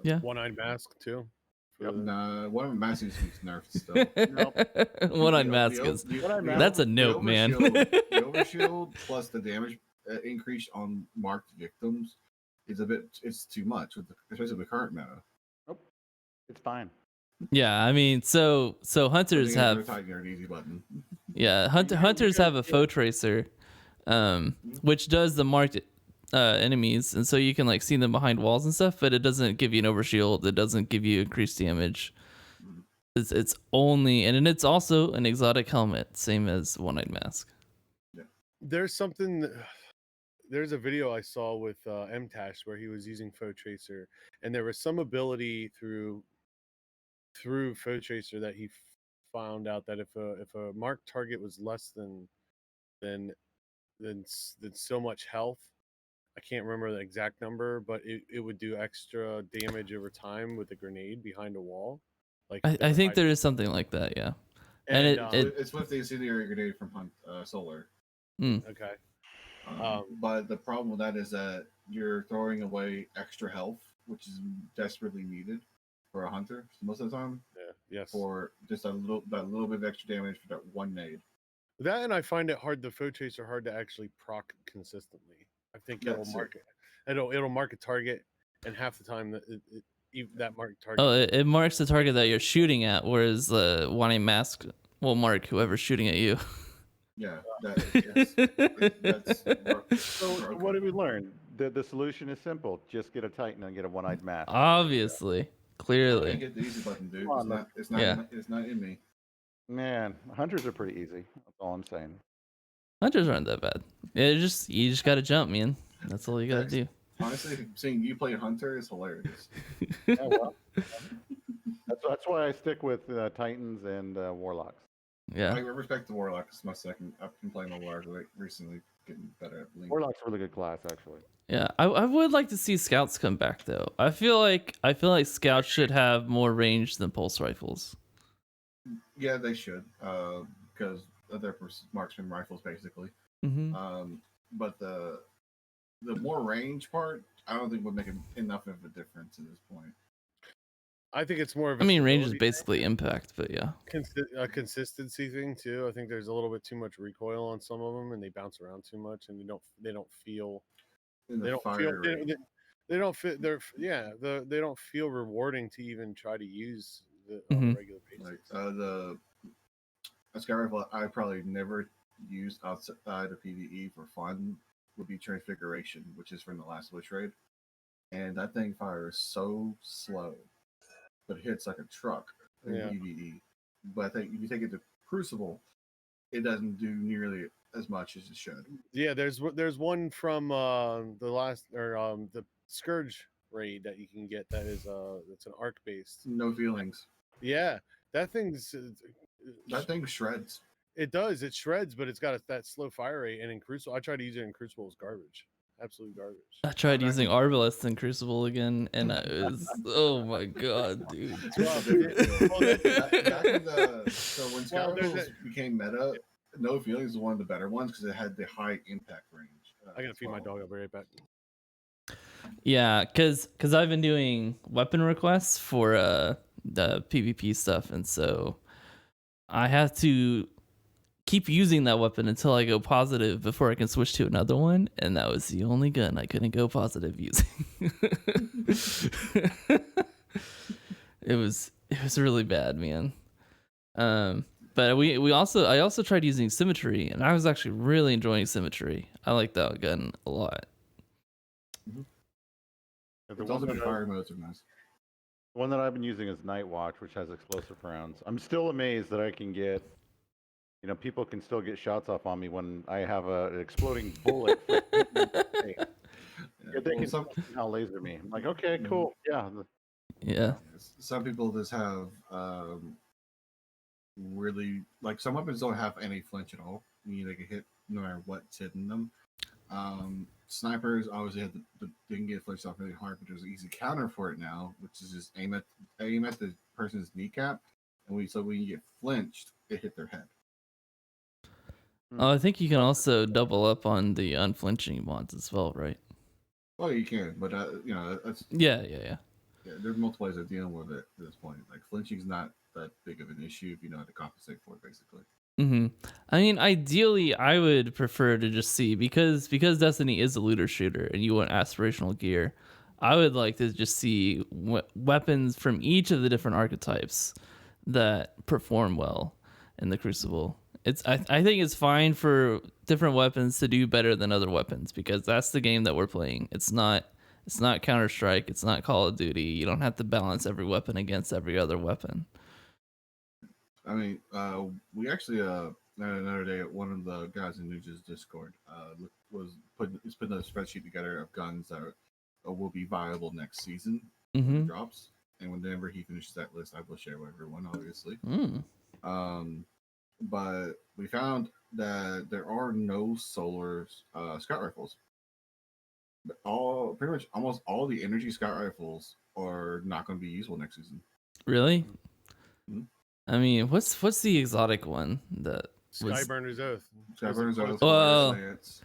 Yeah. One-eyed mask too. Yep. Nah, one of my mask needs to be nerfed still. One-eyed The- mask the- is. the- One-eyed the mask- That's a over- nope, the man. overshield- the overshield plus the damage increase on marked victims is it's too much, especially with the current meta. Nope. It's fine. Yeah, I mean, so hunters I have think an easy button. hunters have a faux tracer, which does the marked enemies, and so you can like see them behind walls and stuff, but it doesn't give you an overshield. It doesn't give you increased damage. It's only, and it's also an exotic helmet, same as one-eyed mask. There's something. There's a video I saw with MTash where he was using faux tracer, and there was some ability through faux tracer that he found out that if a marked target was less than so much health, I can't remember the exact number, but it would do extra damage over time with a grenade behind a wall. Like I think there is something like that, yeah. And It's with the incendiary grenade from Solar. okay. But the problem with that is that you're throwing away extra health, which is desperately needed for a hunter most of the time. Yeah. Yes. For just that little bit of extra damage for that one nade. That, and I find it hard. The faux tracer hard to actually proc consistently. I think it'll mark it. It'll mark a target, and half the time that marked target. Oh, it marks the target that you're shooting at, whereas the one-eyed mask will mark whoever's shooting at you. Yeah, So what did we learn? The solution is simple. Just get a Titan and get a one-eyed mask. Obviously, I clearly. can't get the easy button, dude. Come on, It's not Yeah. it's not in me. Man, hunters are pretty easy. That's all I'm saying. Hunters aren't that bad. You just gotta jump, man. That's all you gotta do. Honestly, seeing you play Hunter is hilarious. Yeah, well, that's why I stick with Titans and Warlocks. Yeah. I respect the Warlock. It's my second. I've been playing the Warlock recently, getting better at Link. Warlock's a really good class, actually. Yeah, I would like to see scouts come back though. I feel like scouts should have more range than pulse rifles. Yeah, they should, because they're marksman rifles basically. Mm-hmm. But the more range part, I don't think would make enough of a difference at this point. I think it's more of. I mean, range is stability basically impact, but yeah. a consistency thing too. I think there's a little bit too much recoil on some of them, and they bounce around too much, and they don't feel. They don't feel rewarding to even try to use on a regular basis. Like the sky rifle I probably never used outside of PvE for fun would be Transfiguration, which is from the last Witch Raid, and that thing fires so slow, but it hits like a truck in PvE. But I think if you take it to Crucible, it doesn't do nearly as much as it should. Yeah, there's one from the last the Scourge raid that you can get that is it's an arc based. No feelings. Yeah, that thing shreds. It does. It shreds, but it's got that slow fire rate. And in Crucible, I tried to use it in Crucible. It was garbage. Absolute garbage. I tried using Arbalest in Crucible again, and it was oh my god, dude. So when Sky Rifles became meta, No Feelings was one of the better ones because it had the high impact range. I gotta feed my dog. I'll be right back. Yeah, cause I've been doing weapon requests for the PvP stuff, and so I have to keep using that weapon until I go positive before I can switch to another one, and that was the only gun I couldn't go positive using. It was really bad, man. But I also tried using Symmetry, and I was actually really enjoying Symmetry. I like that gun a lot. It's also been fire modes are nice. The one that I've been using is Night Watch, which has explosive rounds. I'm still amazed that I can get, people can still get shots off on me when I have an exploding bullet. They can somehow laser me. I'm like, okay, cool, yeah. Yeah. Some people just have really like some weapons don't have any flinch at all. They can hit no matter what's hitting them. Snipers obviously they can get flinched off really hard, but there's an easy counter for it now, which is just aim at the person's kneecap, and when you get flinched, it hit their head. Oh, I think you can also double up on the unflinching mods as well, right? Well, you can, but that's Yeah. yeah. There's multiple ways of dealing with it at this point. Like flinching's not that big of an issue if you know how to compensate for it, basically. I mean, ideally, I would prefer to just see because Destiny is a looter shooter and you want aspirational gear. I would like to just see weapons from each of the different archetypes that perform well in the Crucible. I think it's fine for different weapons to do better than other weapons because that's the game that we're playing. It's not Counter-Strike, it's not Call of Duty. You don't have to balance every weapon against every other weapon. I mean, we actually another day one of the guys in Nuge's Discord was putting a spreadsheet together of guns that will be viable next season when it drops, and whenever he finishes that list, I will share with everyone, obviously. But we found that there are no solar scout rifles. Pretty much almost all the energy scout rifles are not going to be useful next season. Really? I mean, what's the exotic one that Skyburner's Oath? Skyburner's Oath, Science,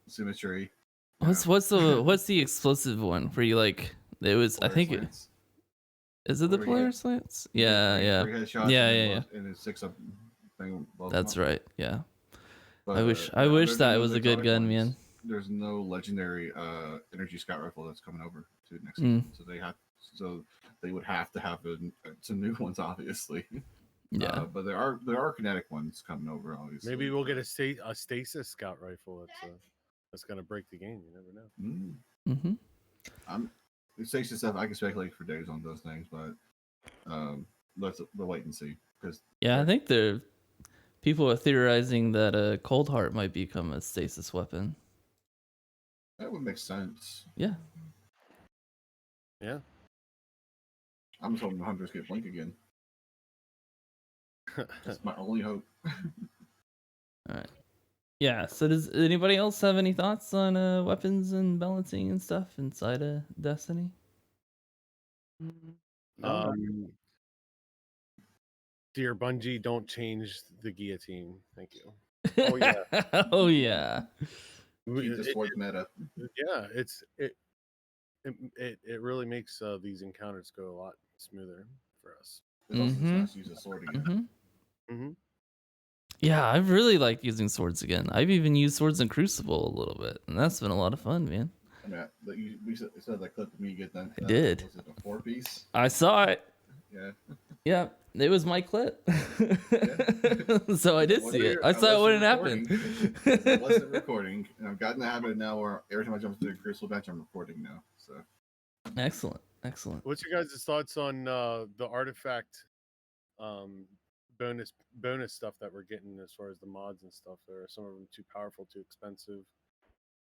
Symmetry. What's the explosive one where you like it was Polaris I think Lance. Is it the Polaris Lance? Yeah. And it's 6 up thing. That's right. Yeah. But, I wish that was a good gun, man. There's no legendary energy scout rifle that's coming over to next season, so they would have to have some new ones, obviously. Yeah. But there are kinetic ones coming over, obviously. Maybe we'll get a stasis scout rifle that's gonna break the game. You never know. Stasis stuff I can speculate for days on those things, but we'll wait and see. I think people are theorizing that a Cold Heart might become a stasis weapon. That would make sense. Yeah. I'm just hoping the Hunters get Blink again. That's my only hope. All right. Yeah. So does anybody else have any thoughts on weapons and balancing and stuff inside of Destiny? Dear Bungie, don't change the guillotine. Thank you. Oh yeah. Oh yeah. Keep the sword meta. Yeah, it really makes these encounters go a lot smoother for us. It's also nice to use a sword again. Yeah, I've really liked using swords again. I've even used swords in Crucible a little bit, and that's been a lot of fun, man. I mean, we said that clip of me get done. I did. Was it a 4-piece? I saw it. Yeah. Yeah, it was my clip. So I did see it. I saw it when it happened. I wasn't recording, and I've gotten the habit now where every time I jump into a Crucible bench, I'm recording now. So Excellent. What's your guys' thoughts on the artifact bonus stuff that we're getting as far as the mods and stuff? Are some of them too powerful, too expensive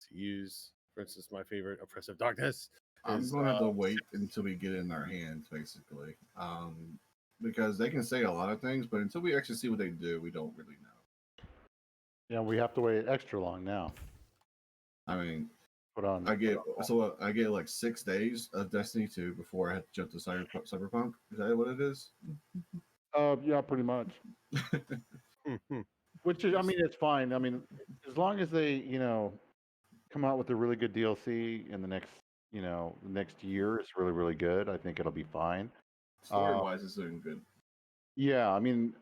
to use? For instance, my favorite, Oppressive Darkness. I'm going to have to wait until we get it in our hands, basically. Because they can say a lot of things, but until we actually see what they do, we don't really know. Yeah, we have to wait extra long now. I mean, I get like 6 days of Destiny 2 before I have to jump to Cyberpunk. Is that what it is? Yeah, pretty much. Which is, I mean, it's fine. I mean, as long as they, come out with a really good DLC in the next year, it's really, really good. I think it'll be fine. Story-wise, it's doing good. Yeah, I mean,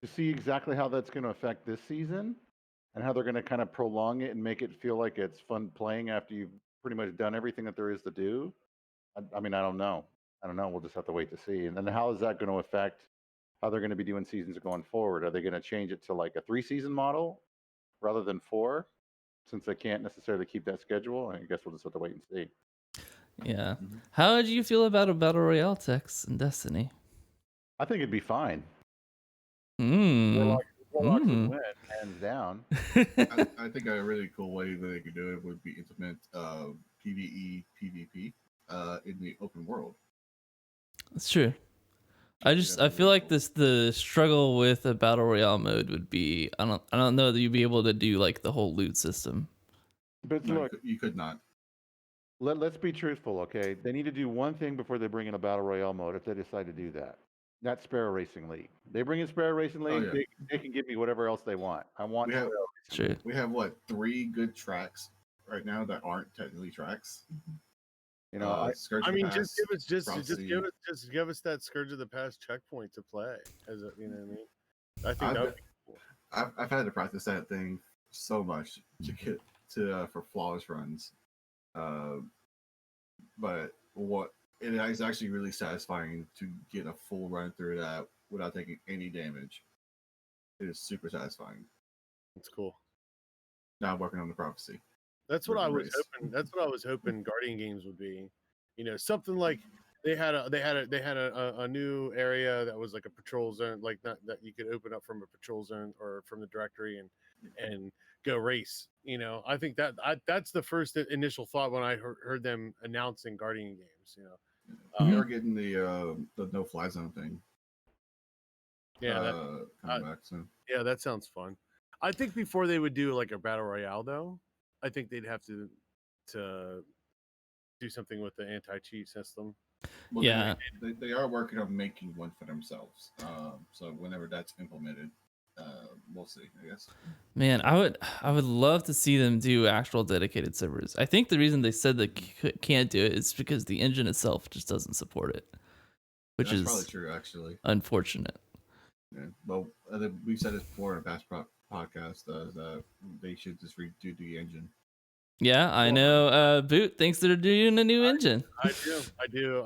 to see exactly how that's going to affect this season and how they're going to kind of prolong it and make it feel like it's fun playing after you've pretty much done everything that there is to do. I mean, I don't know. We'll just have to wait to see. And then how is that going to affect how they're going to be doing seasons going forward? Are they going to change it to like a 3-season model rather than 4? Since they can't necessarily keep that schedule, I guess we'll just have to wait and see. Yeah. How did you feel about a Battle Royale text in Destiny? I think it'd be fine. Warlocks would win, hands down. I think a really cool way that they could do it would be implement PvE, PvP in the open world. That's true. I feel like the struggle with a battle royale mode would be I don't know that you'd be able to do like the whole loot system. But No, look, you could not. Let's be truthful, okay? They need to do one thing before they bring in a battle royale mode if they decide to do that. Not Sparrow Racing League. They bring in Sparrow Racing League. yeah. They can give me whatever else they want. I want We have- Sparrow Racing Sure. League. We have what 3 good tracks right now that aren't technically tracks. You know, Scourge I of the mean, Past, Prophecy. just give us that Scourge of the Past checkpoint to play. As a, you know what I mean? I think I've that would been- be cool. I've had to practice that thing so much to get to for flawless runs, but what it is actually really satisfying to get a full run through that without taking any damage. It is super satisfying. It's cool. Now I'm working on the prophecy. That's what I was Race. hoping. That's what I was hoping Guardian games would be. You know, something like they had a new area that was like a patrol zone, like not that you could open up from a patrol zone or from the directory and go race. You know, I think that's the first initial thought when I heard them announcing Guardian games. You know, We are getting the no fly zone thing. yeah, coming back soon. yeah, that sounds fun. I think before they would do like a battle royale, though, I think they'd have to do something with the anti-cheat system. Well, Yeah. they are working on making one for themselves. So whenever that's implemented, we'll see. I guess. Man, I would love to see them do actual dedicated servers. I think the reason they said they can't do it is because the engine itself just doesn't support it, which That's is probably true, actually. unfortunate. Yeah. Well, we've said this before in a past podcast that they should just redo the engine. Yeah, I know. Boot thinks they're doing a new engine. I do.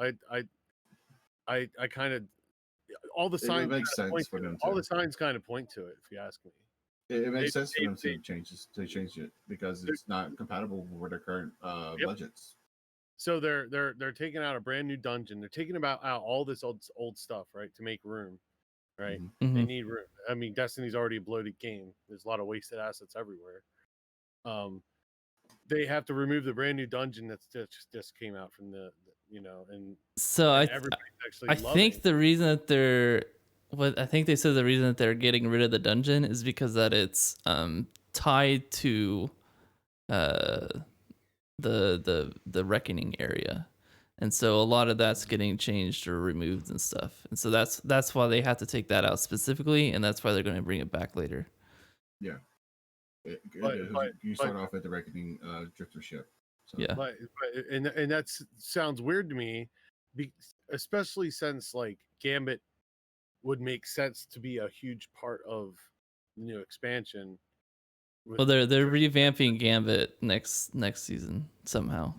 I kind of all the signs makes kinda sense point for to it. them All to- the signs kind of point to it, if you ask me. It makes sense for them they- to change it because it's not compatible with their current Yep. budgets. So they're taking out a brand new dungeon. They're taking out all this old stuff, right, to make room, right? Mhm. They Mhm. need room. I mean, Destiny's already a bloated game. There's a lot of wasted assets everywhere. They have to remove the brand new dungeon that's just came out from the you know, and So everybody's actually I loving. think the reason that I think they said the reason that they're getting rid of the dungeon is because that it's tied to the reckoning area, and so a lot of that's getting changed or removed and stuff, and so that's why they have to take that out specifically, and that's why they're going to bring it back later. Yeah. But- You start off at the Reckoning drifter ship. So. Yeah. But and that sounds weird to me, especially since like Gambit would make sense to be a huge part of the new expansion. Well, they're revamping Gambit next season somehow.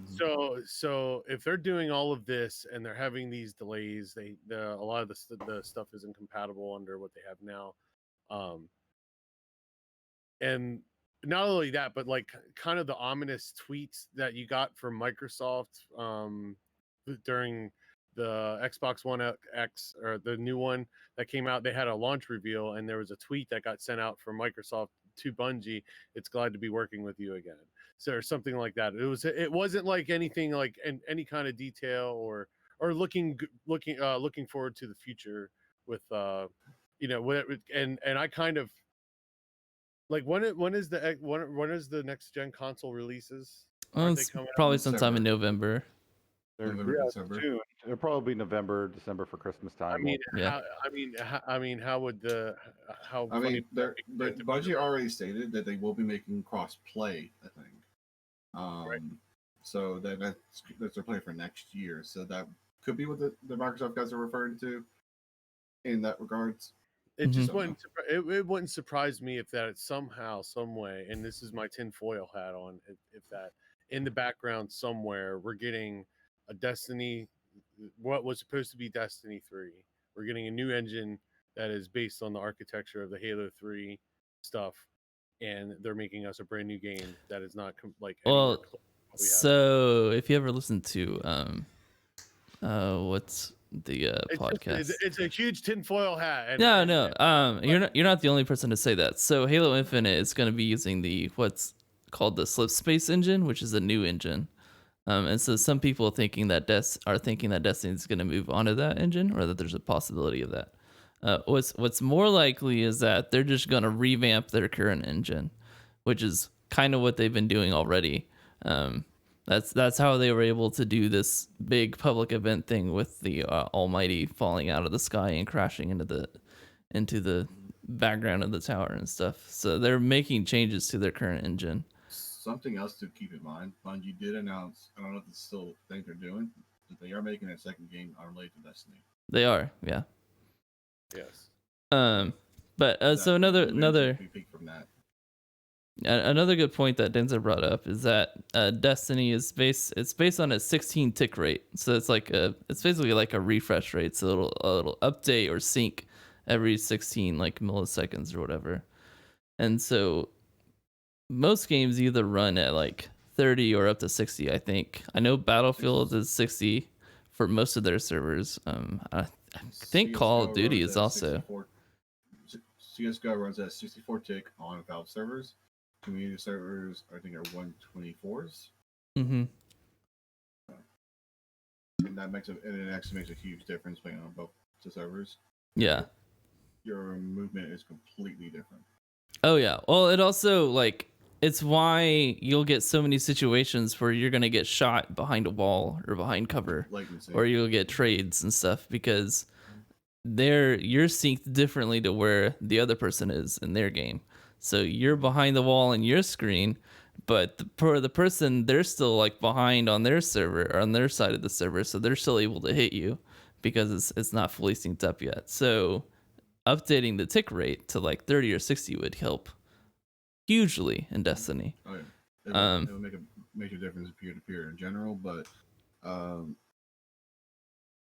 So if they're doing all of this and they're having these delays, a lot of the stuff isn't compatible under what they have now, and not only that, but like kind of the ominous tweets that you got from Microsoft during the Xbox One X or the new one that came out. They had a launch reveal, and there was a tweet that got sent out from Microsoft to Bungie. It's glad to be working with you again. So or something like that. It wasn't like anything like any kind of detail or looking forward to the future with you know what and I kind of like when is the next gen console releases? Well, Aren't they it's coming out probably in sometime in December? November. November, December. June. It'll probably be November, December for Christmas time. I mean, Yeah. how would the how? I funny mean, would that be for it to be Bungie already stated that they will be making cross play. I think. So that's their plan for next year. So that could be what the Microsoft guys are referring to in that regards. It just Mhm. wouldn't. It wouldn't surprise me if that somehow, some way, and this is my tinfoil hat on. If that in the background somewhere we're getting a Destiny, what was supposed to be Destiny 3. We're getting a new engine that is based on the architecture of the Halo 3 stuff, and they're making us a brand new game that is not like anywhere Well, close to what we have. so if you ever listen to what's the podcast? It's a huge tinfoil hat. No. You're not the only person to say that. So Halo Infinite is going to be using the what's called the Slip Space engine, which is a new engine. And so some people are thinking that Destiny is going to move onto that engine, or that there's a possibility of that. What's more likely is that they're just going to revamp their current engine, which is kind of what they've been doing already. That's how they were able to do this big public event thing with the Almighty falling out of the sky and crashing into the background of the tower and stuff. So they're making changes to their current engine. Something else to keep in mind, Bungie did announce, I don't know if it's still a thing they're doing, that they are making a second game unrelated to Destiny. They are, yeah. Yes. But so another From that. another good point that Denzer brought up is that Destiny is based on a 16 tick rate. So it's basically like a refresh rate. So it'll update or sync every 16 like milliseconds or whatever. And so most games either run at like 30 or up to 60, I think. I know Battlefield is 60 for most of their servers. I think CSGO Call of Duty runs is at also 64 CSGO runs at 64 tick on Valve servers. Community servers, I think, are 124s. Mm-hmm. And it actually makes a huge difference playing on both the servers. Yeah. Your movement is completely different. Oh yeah. Well, it also it's why you'll get so many situations where you're gonna get shot behind a wall or behind cover, or you'll get trades and stuff because you're synced differently to where the other person is in their game. So you're behind the wall in your screen, but for the person, they're still like behind on their server or on their side of the server, so they're still able to hit you because it's not fully synced up yet. So updating the tick rate to like 30 or 60 would help hugely in Destiny. Oh yeah, it would make a major difference peer to peer in general, but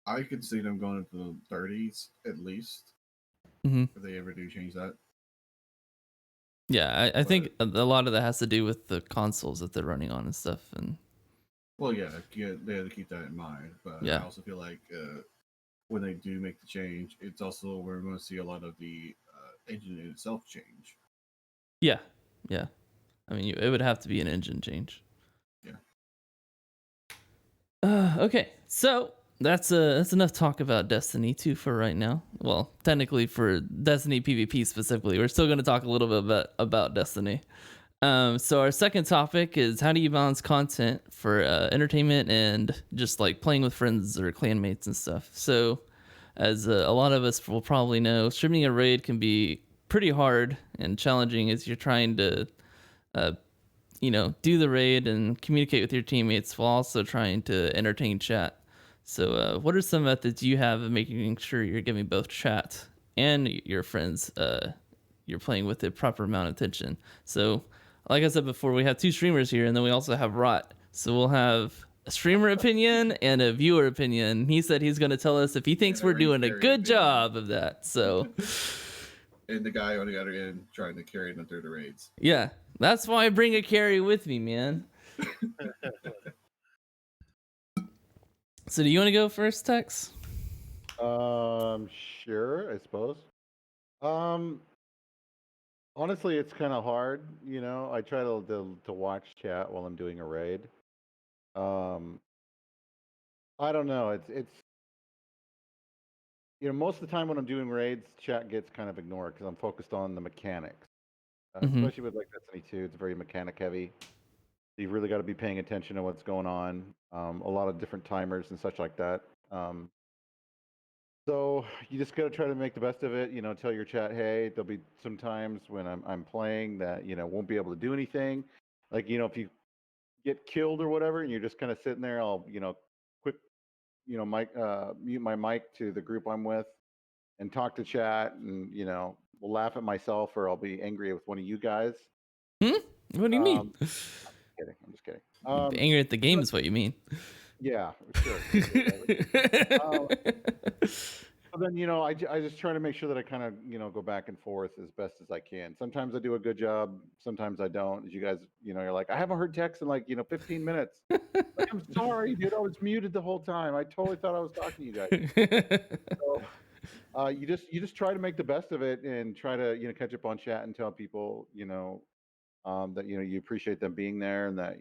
I could see them going into the 30s at least if they ever do change that. Yeah, I think a lot of that has to do with the consoles that they're running on and stuff. And well, yeah, they have to keep that in mind. But yeah. I also feel like when they do make the change, it's also where we're going to see a lot of the engine in itself change. Yeah. I mean, it would have to be an engine change. Yeah. Okay, so that's enough talk about Destiny 2 for right now. Well, technically for Destiny PvP specifically, we're still going to talk a little bit about Destiny. So our second topic is how do you balance content for entertainment and just like playing with friends or clanmates and stuff. So as a lot of us will probably know, streaming a raid can be pretty hard and challenging as you're trying to do the raid and communicate with your teammates while also trying to entertain chat. So what are some methods you have of making sure you're giving both chat and your friends you're playing with the proper amount of attention? So like I said before, we have two streamers here, and then we also have RoTT. So we'll have a streamer opinion and a viewer opinion. He said he's going to tell us if he thinks we're doing a good job of that. So and the guy on the other end trying to carry them through the raids. Yeah, that's why I bring a carry with me, man. So do you want to go first, Tex? Sure, I suppose. Honestly, it's kind of hard. I try to watch chat while I'm doing a raid. I don't know. It's most of the time when I'm doing raids, chat gets kind of ignored because I'm focused on the mechanics. Especially with like Destiny 2, it's very mechanic heavy. You've really got to be paying attention to what's going on. A lot of different timers and such like that. So you just got to try to make the best of it. Tell your chat, hey, there'll be some times when I'm playing that won't be able to do anything. Like if you get killed or whatever, and you're just kind of sitting there, I'll quick mute my mic to the group I'm with, and talk to chat, and we'll laugh at myself, or I'll be angry with one of you guys. What do you mean? I'm just kidding. Angry at the game is what you mean. Yeah, sure. But then, I just try to make sure that I kind of, go back and forth as best as I can. Sometimes I do a good job. Sometimes I don't. As you guys, you're like, I haven't heard text in 15 minutes. Like, I'm sorry, dude. I was muted the whole time. I totally thought I was talking to you guys. So, you just try to make the best of it and try to, catch up on chat and tell people, that, you appreciate them being there, and that,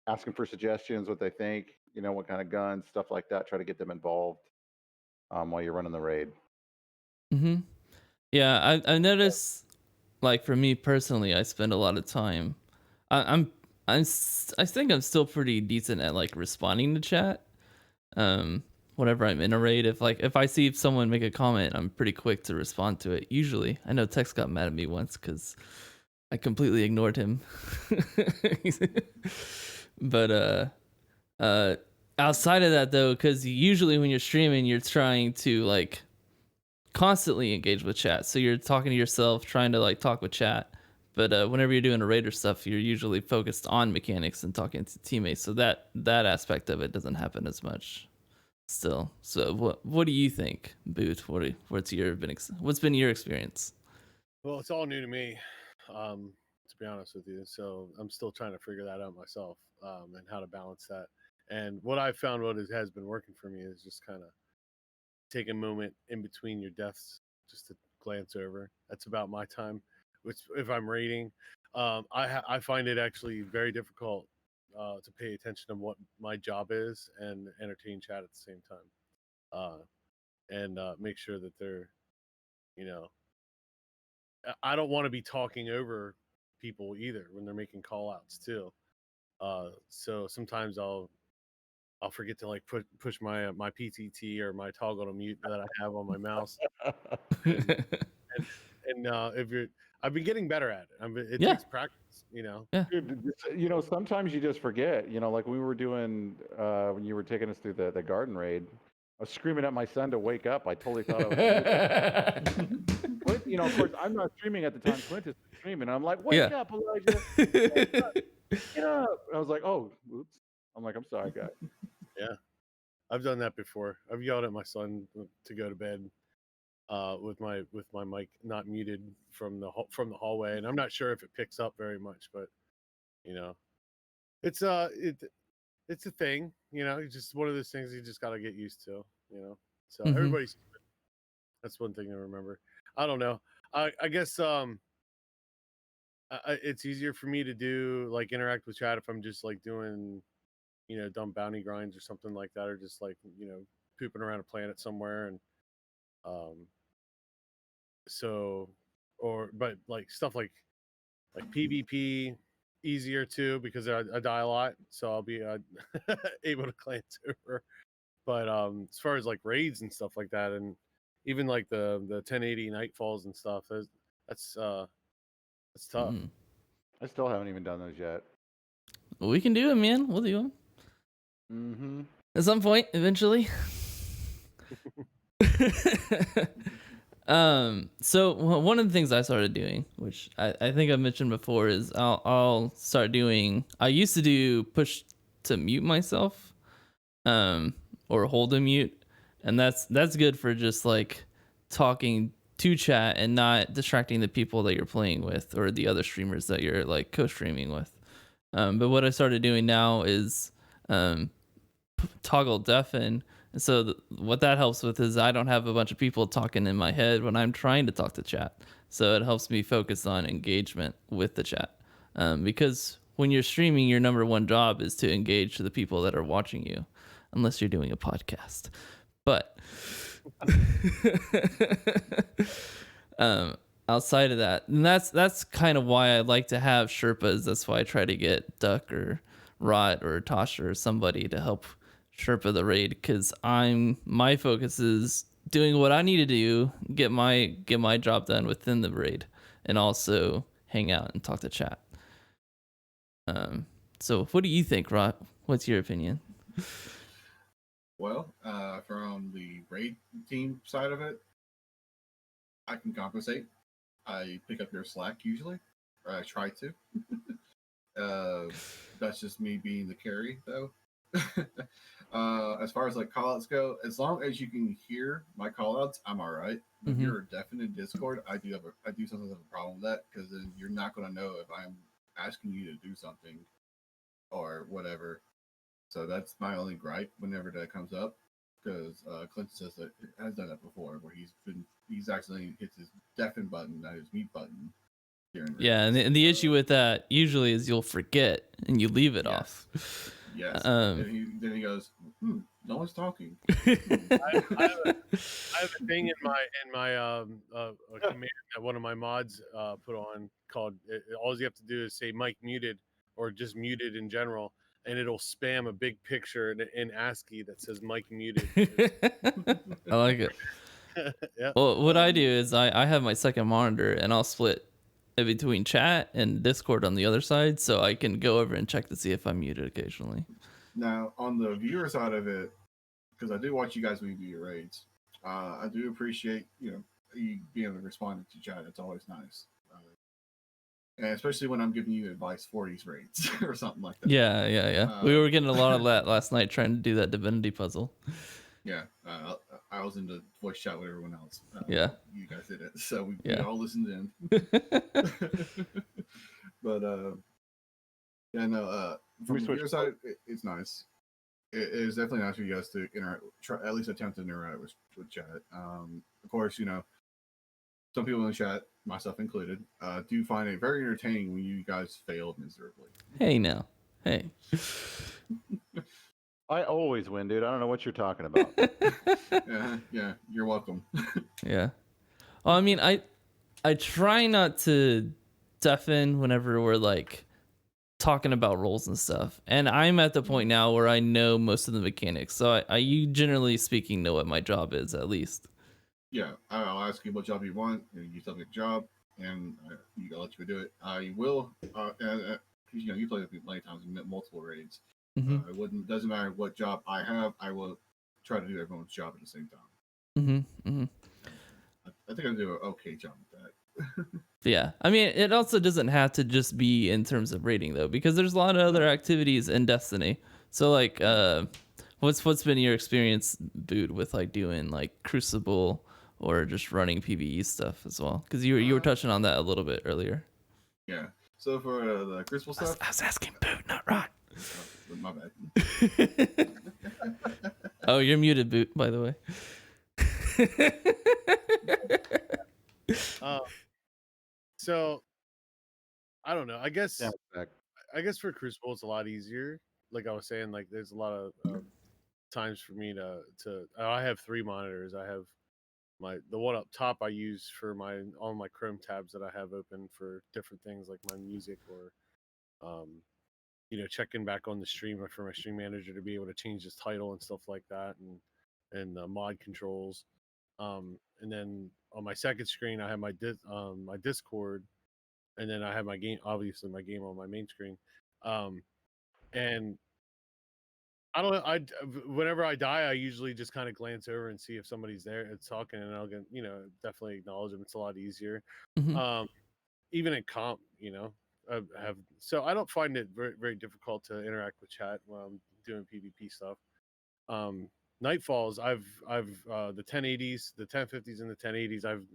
asking for suggestions, what they think, what kind of guns, stuff like that. Try to get them involved while you're running the raid. Yeah, I noticed, like for me personally, I spend a lot of time. I'm I think I'm still pretty decent at like responding to chat. Whenever I'm in a raid, if I see someone make a comment, I'm pretty quick to respond to it. Usually, I know Tex got mad at me once because I completely ignored him. But outside of that though, because usually when you're streaming, you're trying to like constantly engage with chat. So you're talking to yourself, trying to like talk with chat. But whenever you're doing a raider stuff, you're usually focused on mechanics and talking to teammates. So that aspect of it doesn't happen as much still. So what do you think, Boot? What's been your experience? Well, it's all new to me, to be honest with you. So I'm still trying to figure that out myself, and how to balance that. And what I found has been working for me is just kind of take a moment in between your deaths just to glance over. That's about my time. Which, if I'm raiding, I find it actually very difficult to pay attention to what my job is and entertain chat at the same time, and make sure that they're, you know, I don't want to be talking over people either when they're making call outs too. So sometimes I'll forget to like push my my PTT or my toggle to mute that I have on my mouse. And if you're, I've been getting better at it. It Yeah. takes practice, you know. Yeah. Dude, sometimes you just forget. Like we were doing when you were taking us through the garden raid. I was screaming at my son to wake up. I totally thought I was. Clint, of course, I'm not streaming at the time. Clint is streaming. I'm like, wake up, Elijah. Wake up. Get up. I was like, oh, oops. I'm like, I'm sorry, guys. Yeah, I've done that before. I've yelled at my son to go to bed with my mic not muted from the hallway, and I'm not sure if it picks up very much, but it's it's a thing. It's just one of those things you just got to get used to. So everybody's. That's one thing to remember. I don't know. I guess it's easier for me to do like interact with chat if I'm just like doing dumb bounty grinds or something like that, or just like pooping around a planet somewhere, and so but like stuff like PvP easier too because I die a lot, so I'll be able to glance over. But as far as like raids and stuff like that, and even like the 1080 nightfalls and stuff, that's tough. I still haven't even done those yet. We can do it, man. We'll do them. Mm-hmm. At some point, eventually. So one of the things I started doing, which I think I mentioned before, is I'll start doing. I used to do push to mute myself, or hold a mute, and that's good for just like talking to chat and not distracting the people that you're playing with or the other streamers that you're like co-streaming with. But what I started doing now is toggle deafen. And so what that helps with is I don't have a bunch of people talking in my head when I'm trying to talk to chat. So it helps me focus on engagement with the chat. Because when you're streaming, your number one job is to engage the people that are watching you, unless you're doing a podcast. But outside of that, and that's kind of why I like to have Sherpas. That's why I try to get Duck or Rot or Tasha or somebody to help Sherpa the raid, because my focus is doing what I need to do, get my job done within the raid, and also hang out and talk to chat. So what do you think, Rot? What's your opinion? Well, from the raid team side of it, I can compensate. I pick up your slack usually, or I try to. That's just me being the carry, though. As far as like callouts go, as long as you can hear my callouts, I'm all right. If you're deaf in Discord, I do sometimes have a problem with that, because then you're not going to know if I'm asking you to do something or whatever. So that's my only gripe whenever that comes up, because Clint says that has done that before, where he's actually hits his deafen button, not his mute button. Yeah, and the issue with that usually is you'll forget and you leave it off. Yes. Then he goes, no one's talking. I have a thing in my command that one of my mods put on called. All you have to do is say mic muted or just muted in general, and it'll spam a big picture in ASCII that says Mike muted. I like it. Yeah. Well, what I do is I have my second monitor and I'll split it between chat and Discord on the other side, so I can go over and check to see if I'm muted occasionally. Now, on the viewer side of it, because I do watch you guys review your raids, I do appreciate you being able to respond to chat. It's always nice, and especially when I'm giving you advice for these raids or something like that. Yeah. We were getting a lot of that last night trying to do that divinity puzzle. Yeah, I was in the voice chat with everyone else. Yeah, you guys did it, so we all listened in. But yeah, no. From the viewer side, it's nice. It is definitely nice for you guys to interact, at least attempt to interact with chat. Of course, some people in the chat, myself included, do find it very entertaining when you guys failed miserably. Hey, now, hey. I always win, dude. I don't know what you're talking about. Yeah, you're welcome. Yeah. Well, I mean, I try not to deafen whenever we're like talking about roles and stuff, and I'm at the point now where I know most of the mechanics, so you generally speaking know what my job is at least. Yeah, I'll ask you what job you want, and you tell me the job, and I'll let you do it. I will, you played with me many times in multiple raids. Mm-hmm. Doesn't matter what job I have, I will try to do everyone's job at the same time. Mm-hmm. Mm-hmm. I think I do an okay job with that. Yeah, I mean, it also doesn't have to just be in terms of rating though, because there's a lot of other activities in Destiny. So like, what's been your experience, Boot, with like doing like Crucible or just running PvE stuff as well? Because you were touching on that a little bit earlier. Yeah. So for the Crucible stuff, I was asking Boot, not Rod. My bad. Oh, you're muted, Boot, by the way. So I don't know. I guess Yeah, for Crucible it's a lot easier. Like I was saying, like there's a lot of times for me to I have 3 monitors. I have the one up top I use for all my Chrome tabs that I have open for different things like my music or checking back on the stream for my stream manager to be able to change his title and stuff like that, and mod controls. And then on my second screen I have my Discord, and then I have my game on my main screen. And I don't know. Whenever I die, I usually just kind of glance over and see if somebody's there and talking, and I'll get definitely acknowledge them. It's a lot easier. Mm-hmm. Even in comp, so I don't find it very, very difficult to interact with chat when I'm doing PvP stuff. Nightfalls, I've the 1080s, the 1050s, and the 1080s. I've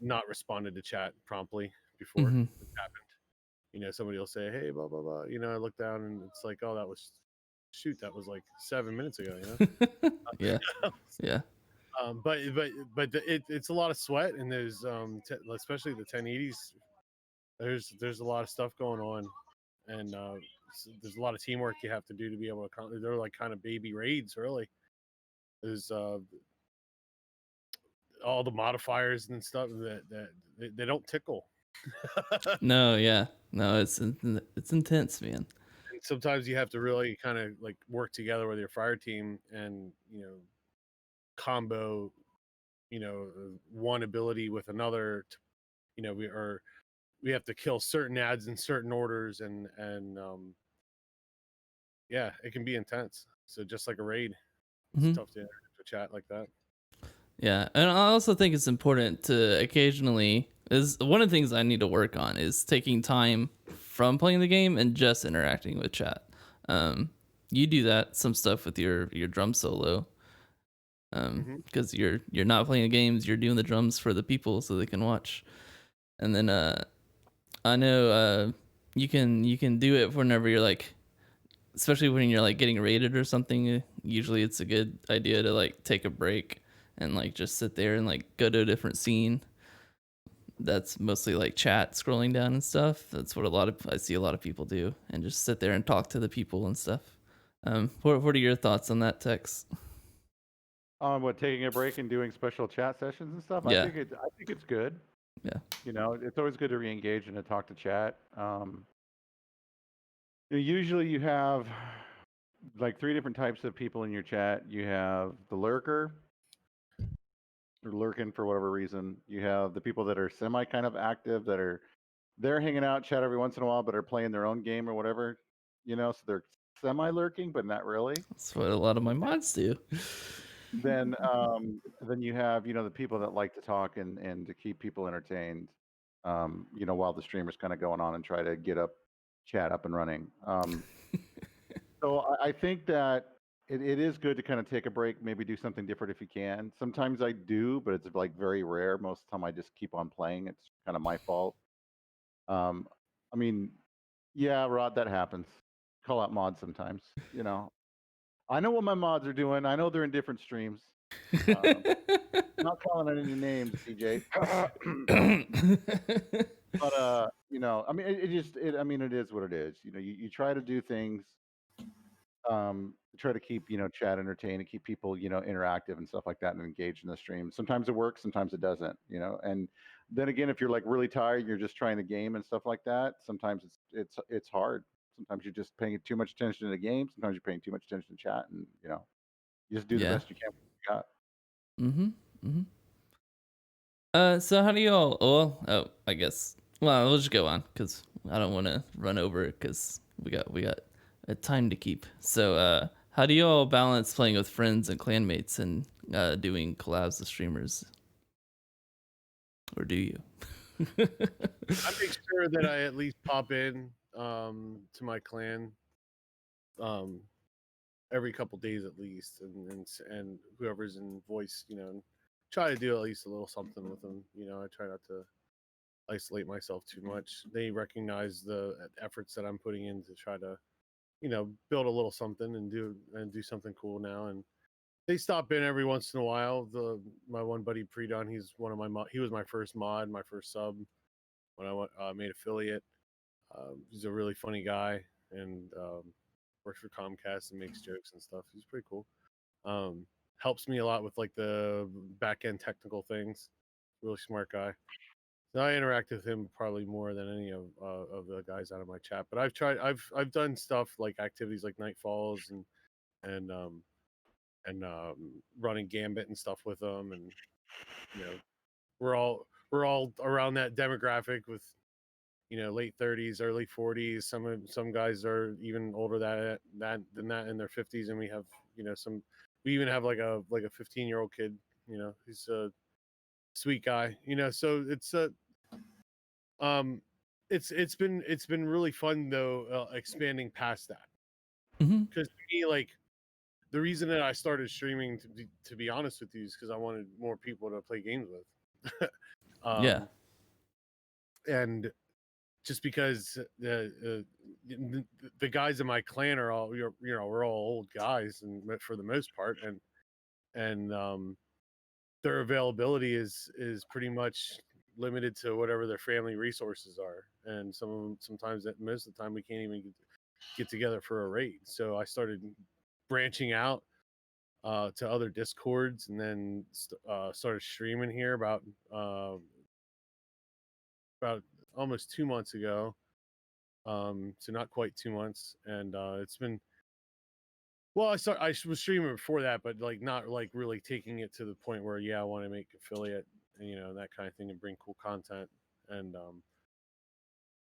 not responded to chat promptly before Mm-hmm. it happened. Somebody will say, "Hey, blah blah blah." I look down and it's like, "Oh, that was like 7 minutes ago." Yeah. Yeah. But it's a lot of sweat, and there's especially the 1080s. There's a lot of stuff going on, and there's a lot of teamwork you have to do to be able to. They're like kind of baby raids, really. There's all the modifiers and stuff that they don't tickle. No, yeah, no, it's intense, man. And sometimes you have to really kind of like work together with your fire team and combo one ability with another. We have to kill certain ads in certain orders, and yeah, it can be intense. So just like a raid, it's tough to chat like that. Yeah, and I also think it's important to occasionally, is one of the things I need to work on is taking time from playing the game and just interacting with chat. You do that some stuff with your drum solo, because you're not playing the games, you're doing the drums for the people so they can watch. And then I know you can do it whenever you're like, especially when you're like getting raided or something. Usually it's a good idea to like take a break and like just sit there and like go to a different scene. That's mostly like chat, scrolling down and stuff. That's what I see a lot of people do, and just sit there and talk to the people and stuff. What are your thoughts on that, Tex? What, taking a break and doing special chat sessions and stuff? Yeah. I think it's good. Yeah. You know, it's always good to re-engage and to talk to chat. Usually you have like 3 different types of people in your chat. You have the lurker, or lurking for whatever reason. You have the people that are semi kind of active, that are they're hanging out, chat every once in a while, but are playing their own game or whatever. You know, so they're semi lurking, but not really. That's what a lot of my mods do. Then you have, you know, the people that like to talk and to keep people entertained. You know, while the streamer's kind of going on and try to get chat up and running. So I think that it is good to kind of take a break, maybe do something different if you can. Sometimes I do, but it's like very rare. Most of the time I just keep on playing. It's kind of my fault. I mean, yeah, Rod, that happens. Call out mods sometimes, you know. I know what my mods are doing. I know they're in different streams. Not calling out any names, DJ. But you know, I mean, I mean, it is what it is. You know, you try to do things, try to keep, you know, chat entertained and keep people, you know, interactive and stuff like that and engaged in the stream. Sometimes it works, sometimes it doesn't, you know. And then again, if you're like really tired, you're just trying to game and stuff like that. Sometimes it's hard. Sometimes you're just paying too much attention to the game. Sometimes you're paying too much attention to chat, and you know, you just do the Yeah. best you can with what you got. So how do y'all? Well, oh, I guess. Well, we'll just go on because I don't want to run over because we got a time to keep. So, how do y'all balance playing with friends and clanmates and doing collabs with streamers? Or do you? I make sure that I at least pop in to my clan every couple days at least, and whoever's in voice, you know, try to do at least a little something with them. You know, I try not to isolate myself too much. They recognize the efforts that I'm putting in to try to, you know, build a little something and do something cool now. And they stop in every once in a while. My one buddy Predon, he's one of he was my first mod, my first sub when I made affiliate. He's a really funny guy and works for Comcast and makes jokes and stuff. He's pretty cool. Helps me a lot with like the back end technical things. Really smart guy. So I interact with him probably more than any of the guys out of my chat. But I've done stuff like activities like Nightfalls and running Gambit and stuff with them, and you know we're all around that demographic with, you know, late 30s, early 40s. Some guys are even older than that in their 50s, and we have, you know, we even have like a 15-year-old kid. You know, he's a sweet guy. You know, so it's been really fun though, expanding past that, because to me, like, the reason that I started streaming, to be honest with you, is because I wanted more people to play games with. Yeah. And just because the guys in my clan are all, you know, we're all old guys, and for the most part, and their availability is pretty much limited to whatever their family resources are, and some of them, sometimes, at most of the time, we can't even get together for a raid. So I started branching out to other discords, and then started streaming here about almost 2 months ago. So not quite 2 months, and it's been, well, I was streaming before that, but like not like really taking it to the point where, yeah, I want to make affiliate and, you know, that kind of thing, and bring cool content. And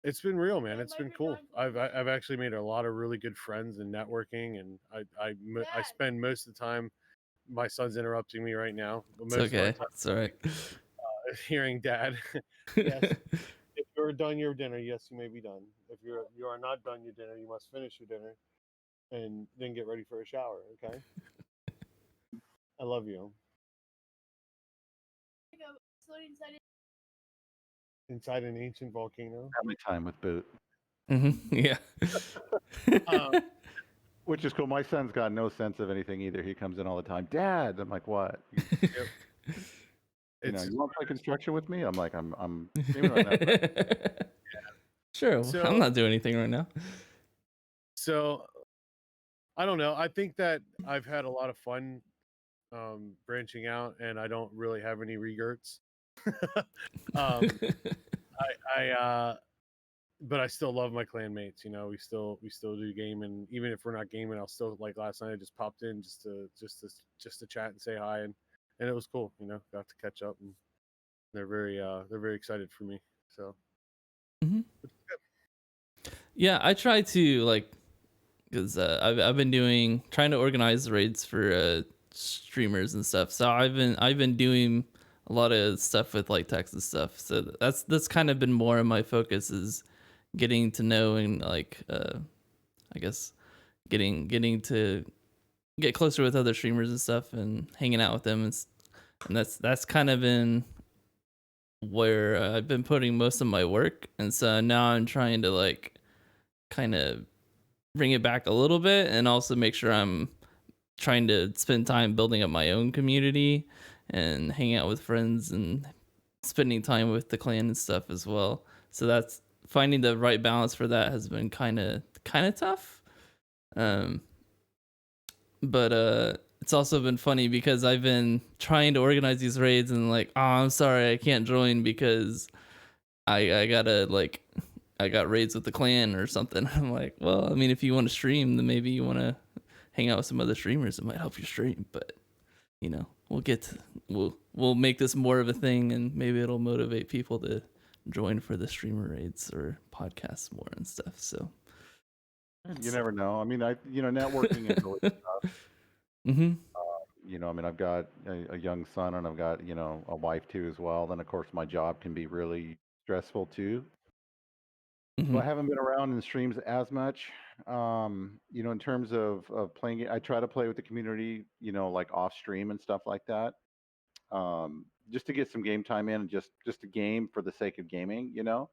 it's been real, man. It's been cool. I've actually made a lot of really good friends in networking, and I spend most of the time. My son's interrupting me right now, but It's most okay. of my time It's all right. hearing Dad. Yes. If you're done your dinner, yes, you may be done. If you are not done your dinner, you must finish your dinner and then get ready for a shower. Okay. I love you. Inside an ancient volcano. Family time with Boot, Yeah. which is cool. My son's got no sense of anything either. He comes in all the time. Dad, I'm like, what? You know, you want to play construction with me? I'm like, I'm streaming right now. Sure. So- I'm not doing anything right now. So I don't know. I think that I've had a lot of fun branching out, and I don't really have any regrets. um, but I still love my clan mates. You know, we still do game, and even if we're not gaming, I'll still, like last night I just popped in just to chat and say hi, and it was cool. You know, got to catch up, and they're very excited for me. So Mhm. Yeah, I try to like, because I've been trying to organize the raids for streamers and stuff. So I've been doing a lot of stuff with like text and stuff. So that's kind of been more of my focus, is getting to know and like I guess getting to get closer with other streamers and stuff and hanging out with them, and that's kind of been where I've been putting most of my work. And so now I'm trying to like kind of bring it back a little bit, and also make sure I'm trying to spend time building up my own community and hanging out with friends and spending time with the clan and stuff as well. So that's finding the right balance for that has been kind of tough. But it's also been funny because I've been trying to organize these raids and like, oh, I'm sorry, I can't join because I gotta like, I got raids with the clan or something. I'm like, well, I mean, if you want to stream, then maybe you want to hang out with some other streamers. It might help you stream, but you know, we'll make this more of a thing, and maybe it'll motivate people to join for the streamer raids or podcasts more and stuff. So You never know. I mean, networking is always tough. mm-hmm. I mean, I've got a young son, and I've got, a wife too as well. Then of course my job can be really stressful too. So I haven't been around in streams as much. In terms of playing it, I try to play with the community, like off stream and stuff like that. Just to get some game time in, and just to game for the sake of gaming. I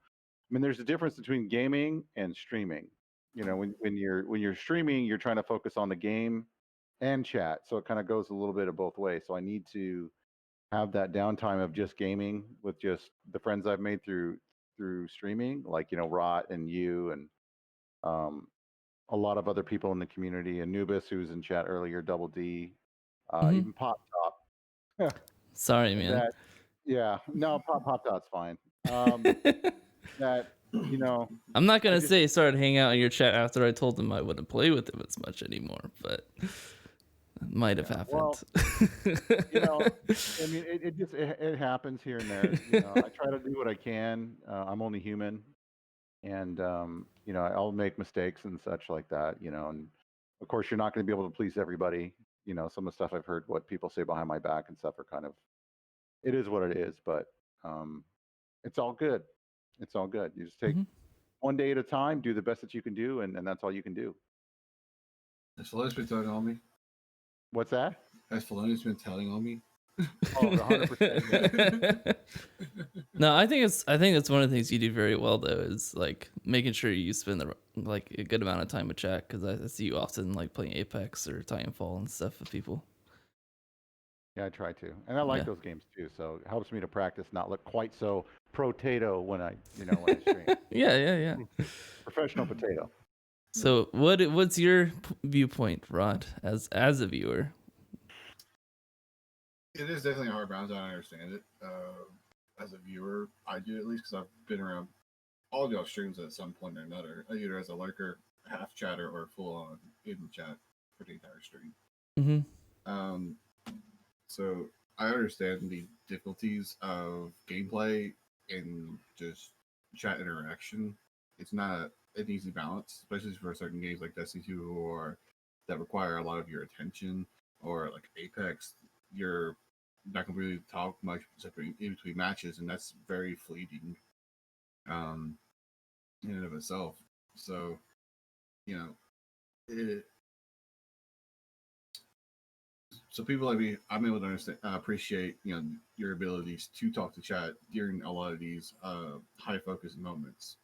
mean, there's a difference between gaming and streaming. When you're streaming, you're trying to focus on the game and chat, so it kind of goes a little bit of both ways. So I need to have that downtime of just gaming with just the friends I've made through streaming, like Rot and you, and um, a lot of other people in the community, Anubis, who was in chat earlier, Double D, even Pop Top. Sorry, man. That Yeah, no, Pop Top's fine. That I'm not gonna just say he started hanging out in your chat after I told him I wouldn't play with him as much anymore, but it might have happened. Well, I mean, it happens here and there. I try to do what I can. I'm only human, and I'll make mistakes and such like that. And of course, you're not going to be able to please everybody. Some of the stuff I've heard, what people say behind my back and stuff, are kind of, it is what it is. But it's all good. It's all good. You just take one day at a time, do the best that you can do, and that's all you can do. Has Feloni's been telling on me? What's that? Has Feloni's been telling on me? Oh, 100%. No, I think that's one of the things you do very well, though, is like making sure you spend like a good amount of time with chat, because I see you often like playing Apex or Titanfall and stuff with people. Yeah, I try to, and I like those games too. So it helps me to practice, not look quite so potato when I stream. Yeah. Professional potato. So what's your viewpoint, Rod, as a viewer? It is definitely a hard balance. I understand it. As a viewer, I do, at least, because I've been around all of y'all streams at some point or another, either as a lurker, half chatter, or full on in chat for the entire stream. So I understand the difficulties of gameplay and just chat interaction. It's not an easy balance, especially for certain games like Destiny 2 or that require a lot of your attention, or like Apex. You're not going to really talk much in between matches, and that's very fleeting in and of itself. So, so people like me, I'm able to understand, appreciate, your abilities to talk to chat during a lot of these high focus moments.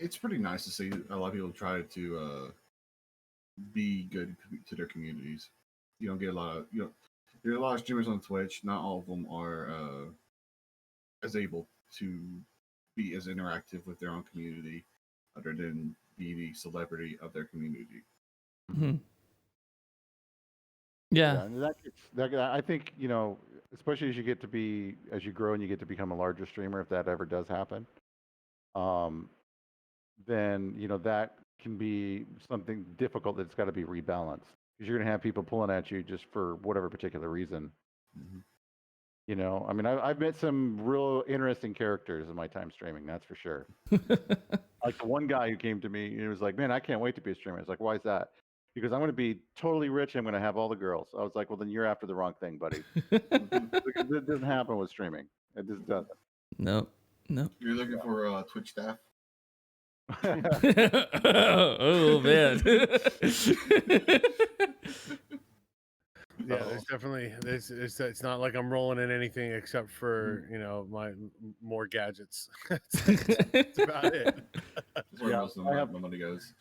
It's pretty nice to see a lot of people try to be good to their communities. You don't get a lot of there's a lot of streamers on Twitch. Not all of them are as able to be as interactive with their own community, other than be the celebrity of their community. Yeah. and I think, especially as you grow and you get to become a larger streamer, if that ever does happen, um, then that can be something difficult that's got to be rebalanced because you're going to have people pulling at you just for whatever particular reason. Mhm. I mean, I've met some real interesting characters in my time streaming, that's for sure. Like the one guy who came to me, he was like, "Man, I can't wait to be a streamer." I was like, "Why is that?" Because I'm going to be totally rich. I'm going to have all the girls. I was like, "Well, then you're after the wrong thing, buddy." Because it doesn't happen with streaming. It just doesn't. Nope. Nope. You're looking for Twitch staff. Oh man. Yeah, there's definitely it's not like I'm rolling in anything except for my more gadgets. That's about it. That's where most of my money goes.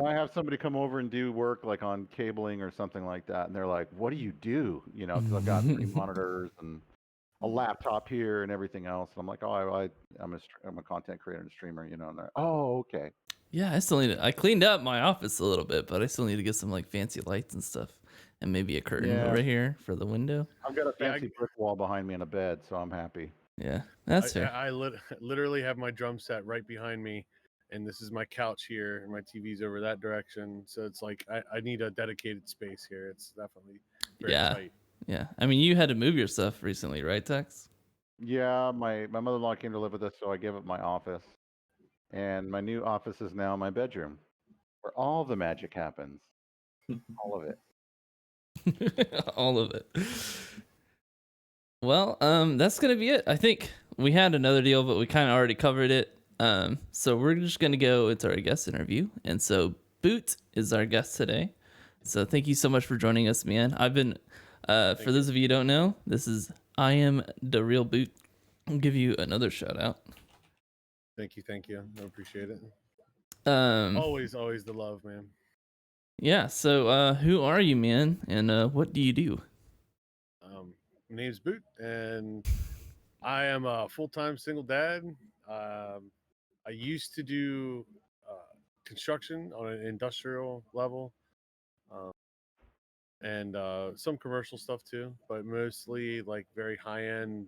I have somebody come over and do work like on cabling or something like that, and they're like, "What do you do?" Because I've got 3 monitors and a laptop here and everything else. And I'm like, "Oh, I'm a content creator and streamer," and they're, "Oh, okay." Yeah, I cleaned up my office a little bit, but I still need to get some like fancy lights and stuff, and maybe a curtain Yeah. over here for the window. I've got a fancy brick wall behind me and a bed, so I'm happy. Yeah, that's fair. I literally have my drum set right behind me, and this is my couch here, and my TV's over that direction. So it's like I need a dedicated space here. It's definitely very tight. Yeah. I mean, you had to move your stuff recently, right, Tex? Yeah, my mother-in-law came to live with us, so I gave up my office. And my new office is now my bedroom, where all the magic happens. All of it. All of it. Well, that's gonna be it. I think we had another deal, but we kind of already covered it. So we're just gonna go into our guest interview, and so Boot is our guest today. So thank you so much for joining us, man. I've been, for those of you who don't know, I am the real Boot. I'll give you another shout out. Thank you. I appreciate it. Um, Always the love, man. Yeah. So, who are you, man, and what do you do? My name's Boot, and I am a full-time single dad. I used to do construction on an industrial level, and some commercial stuff too, but mostly like very high-end,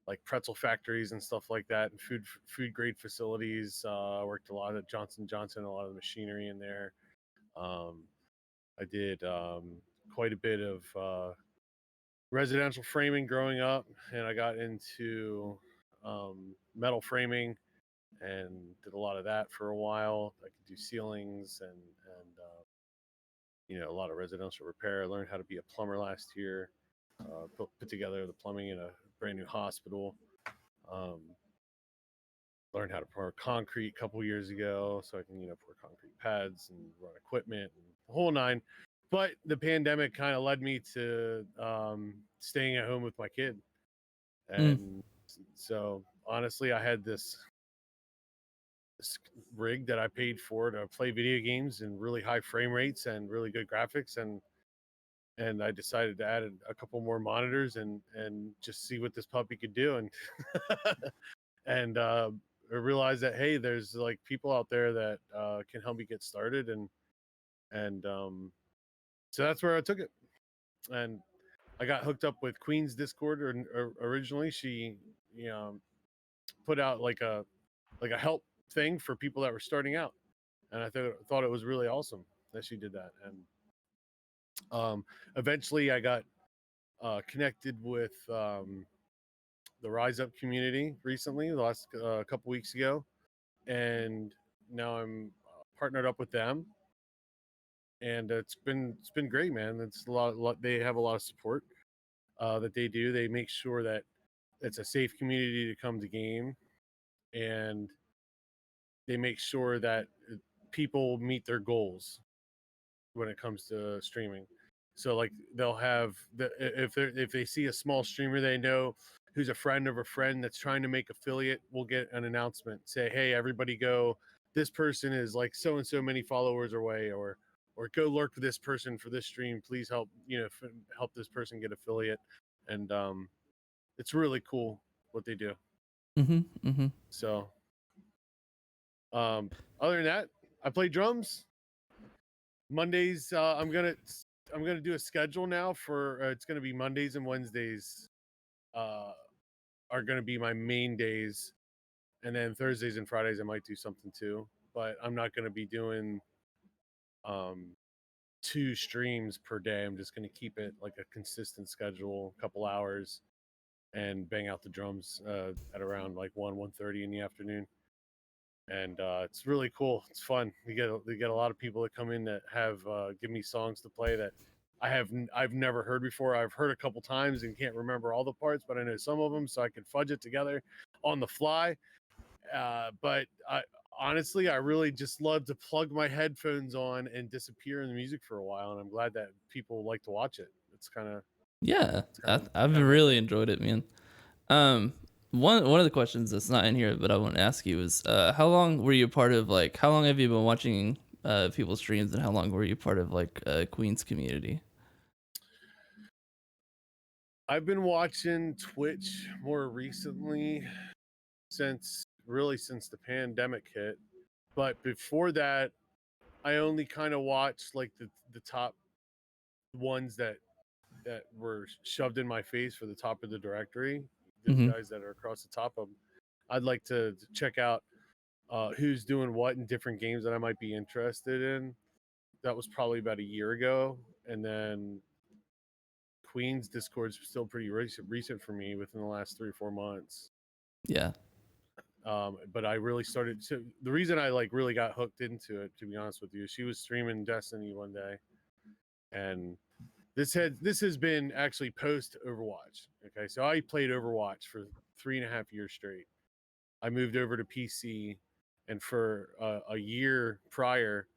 like pretzel factories and stuff like that, and food grade facilities. I worked a lot at Johnson, a lot of the machinery in there. I did quite a bit of residential framing growing up, and I got into metal framing and did a lot of that for a while. I could do ceilings and a lot of residential repair. I learned how to be a plumber last year. Put together the plumbing in a brand new hospital. Learned how to pour concrete a couple years ago, so I can pour concrete pads and run equipment and the whole nine. But the pandemic kind of led me to staying at home with my kid, and so honestly, I had this rig that I paid for to play video games and really high frame rates and really good graphics, and I decided to add a couple more monitors and just see what this puppy could do, and and I realized that hey, there's like people out there that can help me get started, and so that's where I took it, and I got hooked up with Queen's Discord. Originally, she put out like a help thing for people that were starting out, and I thought it was really awesome that she did that, and eventually I got connected with the Rise Up community recently, the last couple weeks ago, and now I'm partnered up with them, and it's been great, man. It's a lot. They have a lot of support that they do. They make sure that it's a safe community to come to game, and they make sure that people meet their goals when it comes to streaming. So like they'll have if they see a small streamer they know who's a friend of a friend that's trying to make affiliate, we'll get an announcement, say, hey, everybody go, this person is like so and so many followers away, or go lurk for this person for this stream, please help help this person get affiliate. And it's really cool what they do. So other than that, I play drums Mondays. I'm gonna I'm gonna do a schedule now for it's gonna be Mondays and Wednesdays are gonna be my main days, and then Thursdays and Fridays I might do something too. But I'm not gonna be doing 2 streams per day. I'm just gonna keep it like a consistent schedule, a couple hours, and bang out the drums at around like 1:30 in the afternoon. And it's really cool. It's fun. You get a lot of people that come in that have give me songs to play that I've never heard before. I've heard a couple times and can't remember all the parts, but I know some of them, so I can fudge it together on the fly. But honestly, I really just love to plug my headphones on and disappear in the music for a while, and I'm glad that people like to watch it. It's kind of Yeah, I've really enjoyed it, man. One of the questions that's not in here, but I want to ask you is, how long were you part of, like, how long have you been watching people's streams, and how long were you part of like Queen's community? I've been watching Twitch more recently since the pandemic hit. But before that, I only kind of watched like the top ones that were shoved in my face for the top of the directory. The guys that are across the top of them. I'd like to check out who's doing what in different games that I might be interested in. That was probably about a year ago, and then Queen's Discord's still pretty recent for me within the last 3 or 4 months. Yeah. But I really started to, the reason I like really got hooked into it, to be honest with you, she was streaming Destiny one day, and this has been actually post Overwatch. Okay, so I played Overwatch for 3.5 years straight. I moved over to PC, and for a year prior,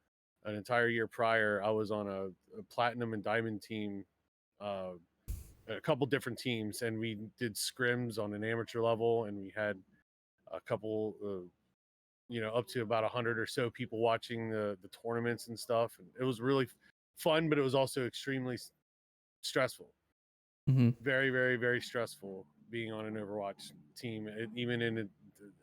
an entire year prior, I was on a platinum and diamond team, a couple different teams, and we did scrims on an amateur level, and we had a couple up to about 100 or so people watching the tournaments and stuff, and it was really fun, but it was also extremely stressful. Very, very, very stressful being on an Overwatch team, even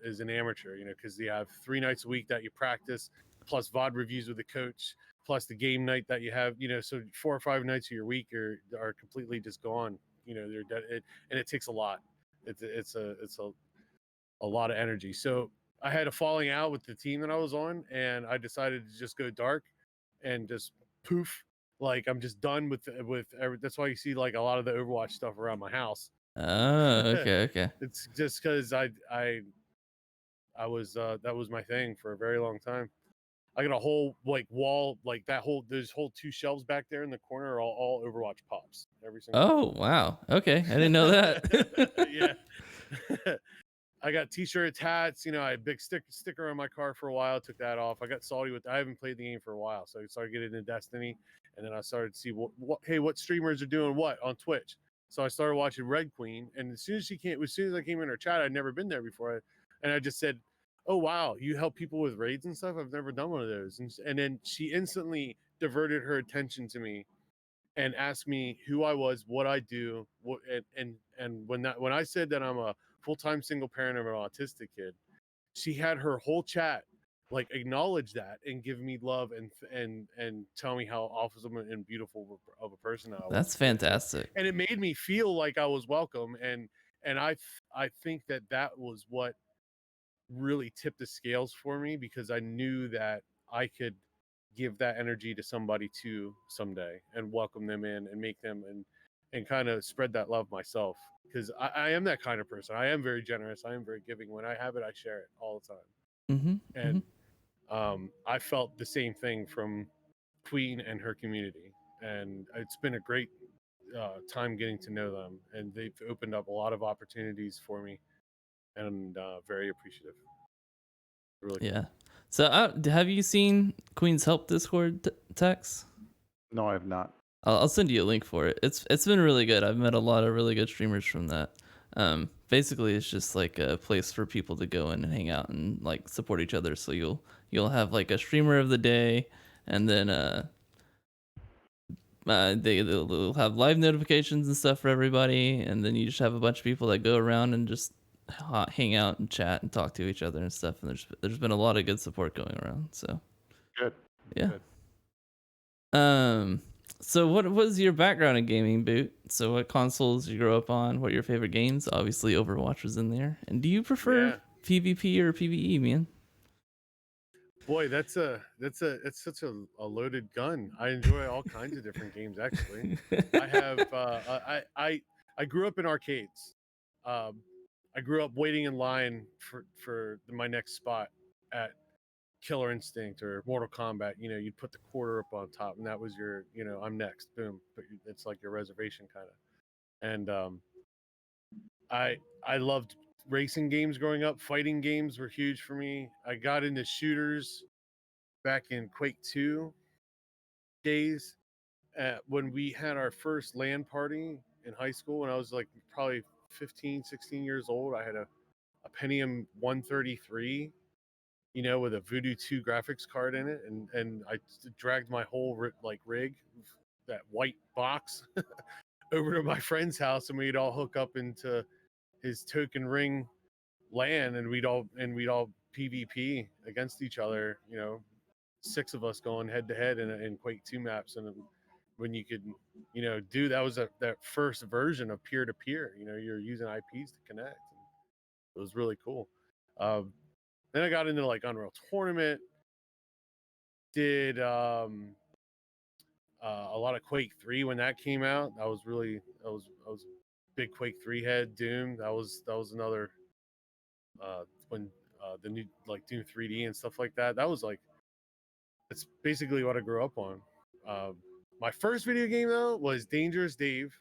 as an amateur, because you have 3 nights a week that you practice, plus VOD reviews with the coach, plus the game night that you have, so 4 or 5 nights of your week are completely just gone. They're dead, and it takes a lot. It's a lot of energy. So I had a falling out with the team that I was on, and I decided to just go dark and just poof. Like, I'm just done with that's why you see like a lot of the Overwatch stuff around my house. Oh, okay. It's just because I was that was my thing for a very long time. I got a whole like wall, like there's whole 2 shelves back there in the corner are all Overwatch pops. Every single Oh, wow. Okay, I didn't know that. Yeah. I got t-shirts, hats. I had a big sticker on my car for a while. Took that off. I got salty with. I haven't played the game for a while, so I started getting into Destiny, and then I started to see what streamers are doing what on Twitch. So I started watching Red Queen, and as soon as I came in her chat, I'd never been there before, and I just said, "Oh wow, you help people with raids and stuff? I've never done one of those." And then she instantly diverted her attention to me and asked me who I was, what I do, and when I said that I'm a full-time single parent of an autistic kid, she had her whole chat like acknowledge that and give me love and tell me how awesome and beautiful of a person I was. That's fantastic. And it made me feel like I was welcome, and I think that was what really tipped the scales for me, because I knew that I could give that energy to somebody too someday and welcome them in and make them and kind of spread that love myself, because I am that kind of person. I am very generous. I am very giving. When I have it, I share it all the time. And I felt the same thing from Queen and her community, and it's been a great time getting to know them, and they've opened up a lot of opportunities for me, and very appreciative. Really cool. Yeah. So have you seen Queen's Help Discord text? No, I have not. I'll send you a link for it. It's been really good. I've met a lot of really good streamers from that. Basically, it's just like a place for people to go in and hang out and like support each other. So you'll have like a streamer of the day, and then they'll have live notifications and stuff for everybody, and then you just have a bunch of people that go around and just hang out and chat and talk to each other and stuff. And there's been a lot of good support going around. So Good. yeah. Good. So what was your background in gaming, Boot? So what consoles you grow up on? What are your favorite games? Obviously Overwatch was in there. And do you prefer Yeah. PvP or PvE, man? Boy, it's such a loaded gun. I enjoy all kinds of different games actually. I have I grew up in arcades. Um, I grew up waiting in line for my next spot at Killer Instinct or Mortal Kombat. You know, you'd put the quarter up on top, and that was your, you know, I'm next. Boom. But it's like your reservation kind of. And I loved racing games growing up. Fighting games were huge for me. I got into shooters back in Quake 2 days. When we had our first LAN party in high school, when I was like probably 15, 16 years old, I had a Pentium 133, you know, with a Voodoo 2 graphics card in it, and I dragged my whole rig, that white box, over to my friend's house, and we'd all hook up into his token ring LAN, and we'd all PvP against each other. You know, 6 of us going head to head in Quake 2 maps, and when you could, you know, do that was that first version of peer to peer. You know, you're using IPs to connect. It was really cool. Then I got into like Unreal Tournament. Did a lot of Quake 3 when that came out. I was a big Quake 3 head. Doom. That was another when the new like Doom 3D and stuff like that. That was like, it's basically what I grew up on. My first video game though was Dangerous Dave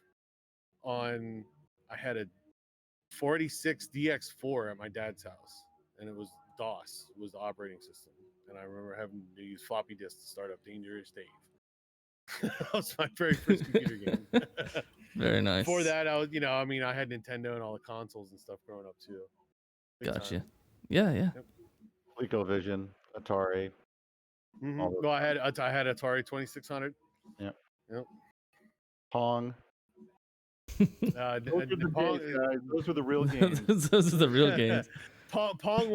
on, I had a 46 DX4 at my dad's house, and it was DOS was the operating system, and I remember having to use floppy disks to start up Dangerous Dave. That was my very first computer game. Very nice. Before that, I was, you know, I mean, I had Nintendo and all the consoles and stuff growing up too. Big Gotcha. time. Yeah. Yep. ColecoVision, Atari. Mm-hmm. All those Well, I had Atari 2600. Yep. Yep. Pong. Those Those were the days, guys. Those were the real games. Those are the real games. Pong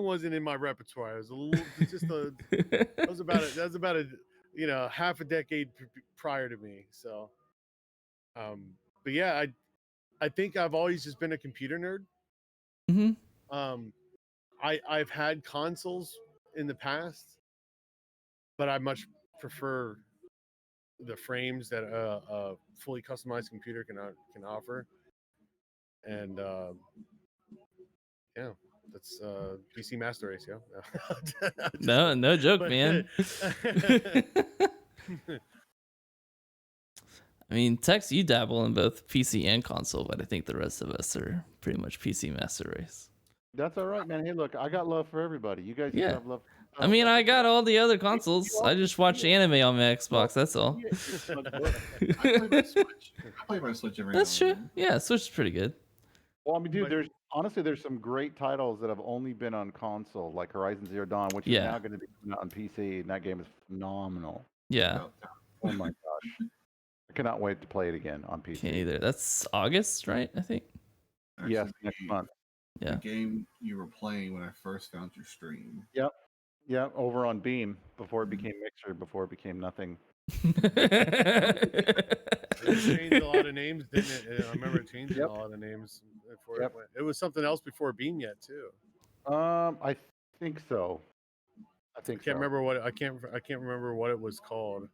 wasn't in my repertoire. It was a little, just a. That was about a you know, half a decade prior to me. So, but yeah, I think I've always just been a computer nerd. Mm-hmm. I've had consoles in the past, but I much prefer the frames that a fully customized computer can offer. And yeah, that's PC Master Race, yeah. No joke, but, man. I mean, Tex, you dabble in both PC and console, but I think the rest of us are pretty much PC Master Race. That's all right, man. Hey, look, I got love for everybody. You guys Yeah. have love. I mean, I got all the other consoles. I just watch anime on my Xbox. That's all. I play my Switch every That's now true. and then. Yeah, Switch is pretty good. Well, I mean, dude, there's some great titles that have only been on console, like Horizon Zero Dawn, which is now going to be coming out on PC, and that game is phenomenal. Yeah. Oh my gosh, I cannot wait to play it again on PC. Can't either. That's August, right? I think. Actually, Yes, next month. Yeah. The game you were playing when I first found your stream. Yeah, over on Beam before it became Mixer, before it became nothing. It changed a lot of names, didn't it? I remember it changing a lot of names before it went. It was something else before Beam yet too. I think so. I can't remember what I can't remember what it was called,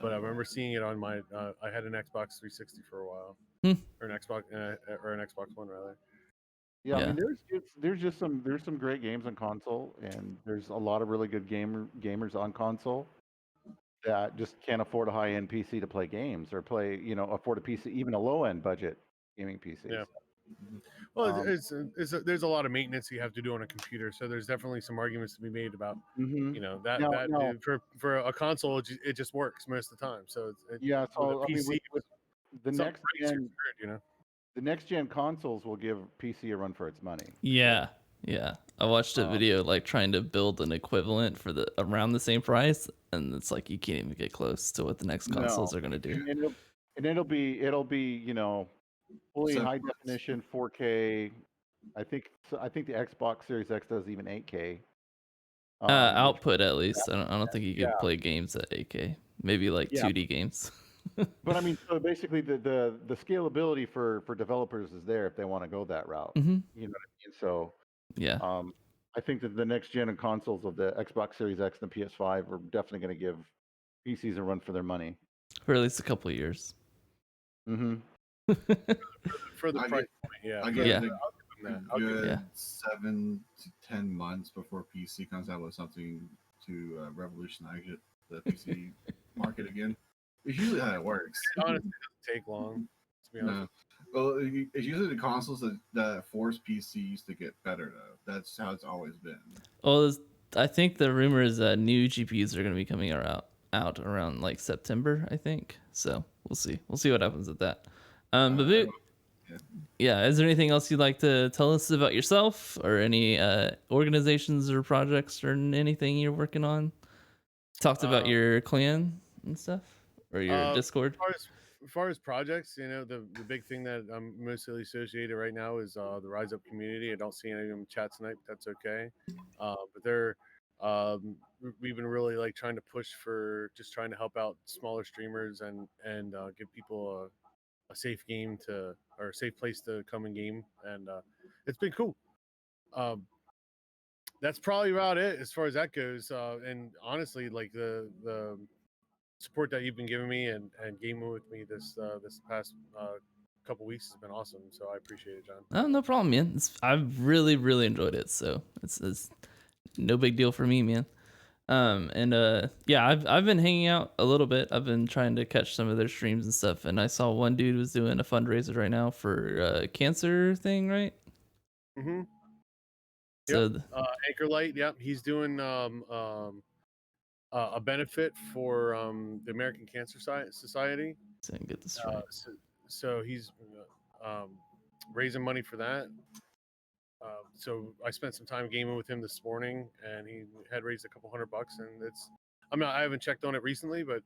but I remember seeing it on my. I had an Xbox 360 for a while, or an Xbox One rather. Yeah, I mean, there's some great games on console, and there's a lot of really good gamers on console that just can't afford a high-end PC to play games or afford a PC, even a low-end budget gaming PC. Yeah. Well, there's a lot of maintenance you have to do on a computer, so there's definitely some arguments to be made about, you know, for a console it just works most of the time. So so with a PC, with the next gen, you know. The next gen consoles will give PC a run for its money. Yeah. I watched a video like trying to build an equivalent for around the same price, and it's like you can't even get close to what the next consoles are gonna do. And it'll be fully high definition 4K. I think the Xbox Series X does even 8K. Output at least. I don't think you could play games at 8K. maybe like Yeah. 2D games. But I mean, so basically, the scalability for developers is there if they want to go that route. Hmm. You know what I mean? So Yeah, I think that the next gen of consoles of the Xbox Series X and the PS5 are definitely going to give PCs a run for their money. for at least a couple of years. Mm-hmm. For the I price get- point, yeah. I for get Yeah. the- a I'll give them that. I'll give good Yeah. 7 to 10 months before PC comes out with something to revolutionize the PC market again. It's usually how it works. it honestly doesn't take long, to be honest. No. Well, it's usually the consoles that force PCs to get better, though. That's how it's always been. Well, I think the rumor is that new GPUs are going to be coming out around like September, I think. So we'll see. We'll see what happens with that. But yeah, is there anything else you'd like to tell us about yourself or any organizations or projects or anything you're working on? Talked about your clan and stuff or your Discord. As far as projects, the big thing that I'm mostly associated right now is the Rise Up community. I don't see any of them chat tonight, but that's okay. But they're we've been really like trying to push for just trying to help out smaller streamers and give people a safe game or a safe place to come and game, and it's been cool. That's probably about it as far as that goes. And honestly, like the support that you've been giving me and gaming with me this past couple weeks has been awesome. So I appreciate it, John. Oh, no problem, man. I've really enjoyed it. So it's no big deal for me, man. Yeah, I've been hanging out a little bit. I've been trying to catch some of their streams and stuff, and I saw one dude was doing a fundraiser right now for cancer thing, right? Mm-hmm. So Yep. Anchor Light. Yep, he's doing a benefit for the American Cancer Society. didn't get this right. So he's raising money for that. So I spent some time gaming with him this morning, and he had raised a couple $100, and I haven't checked on it recently, but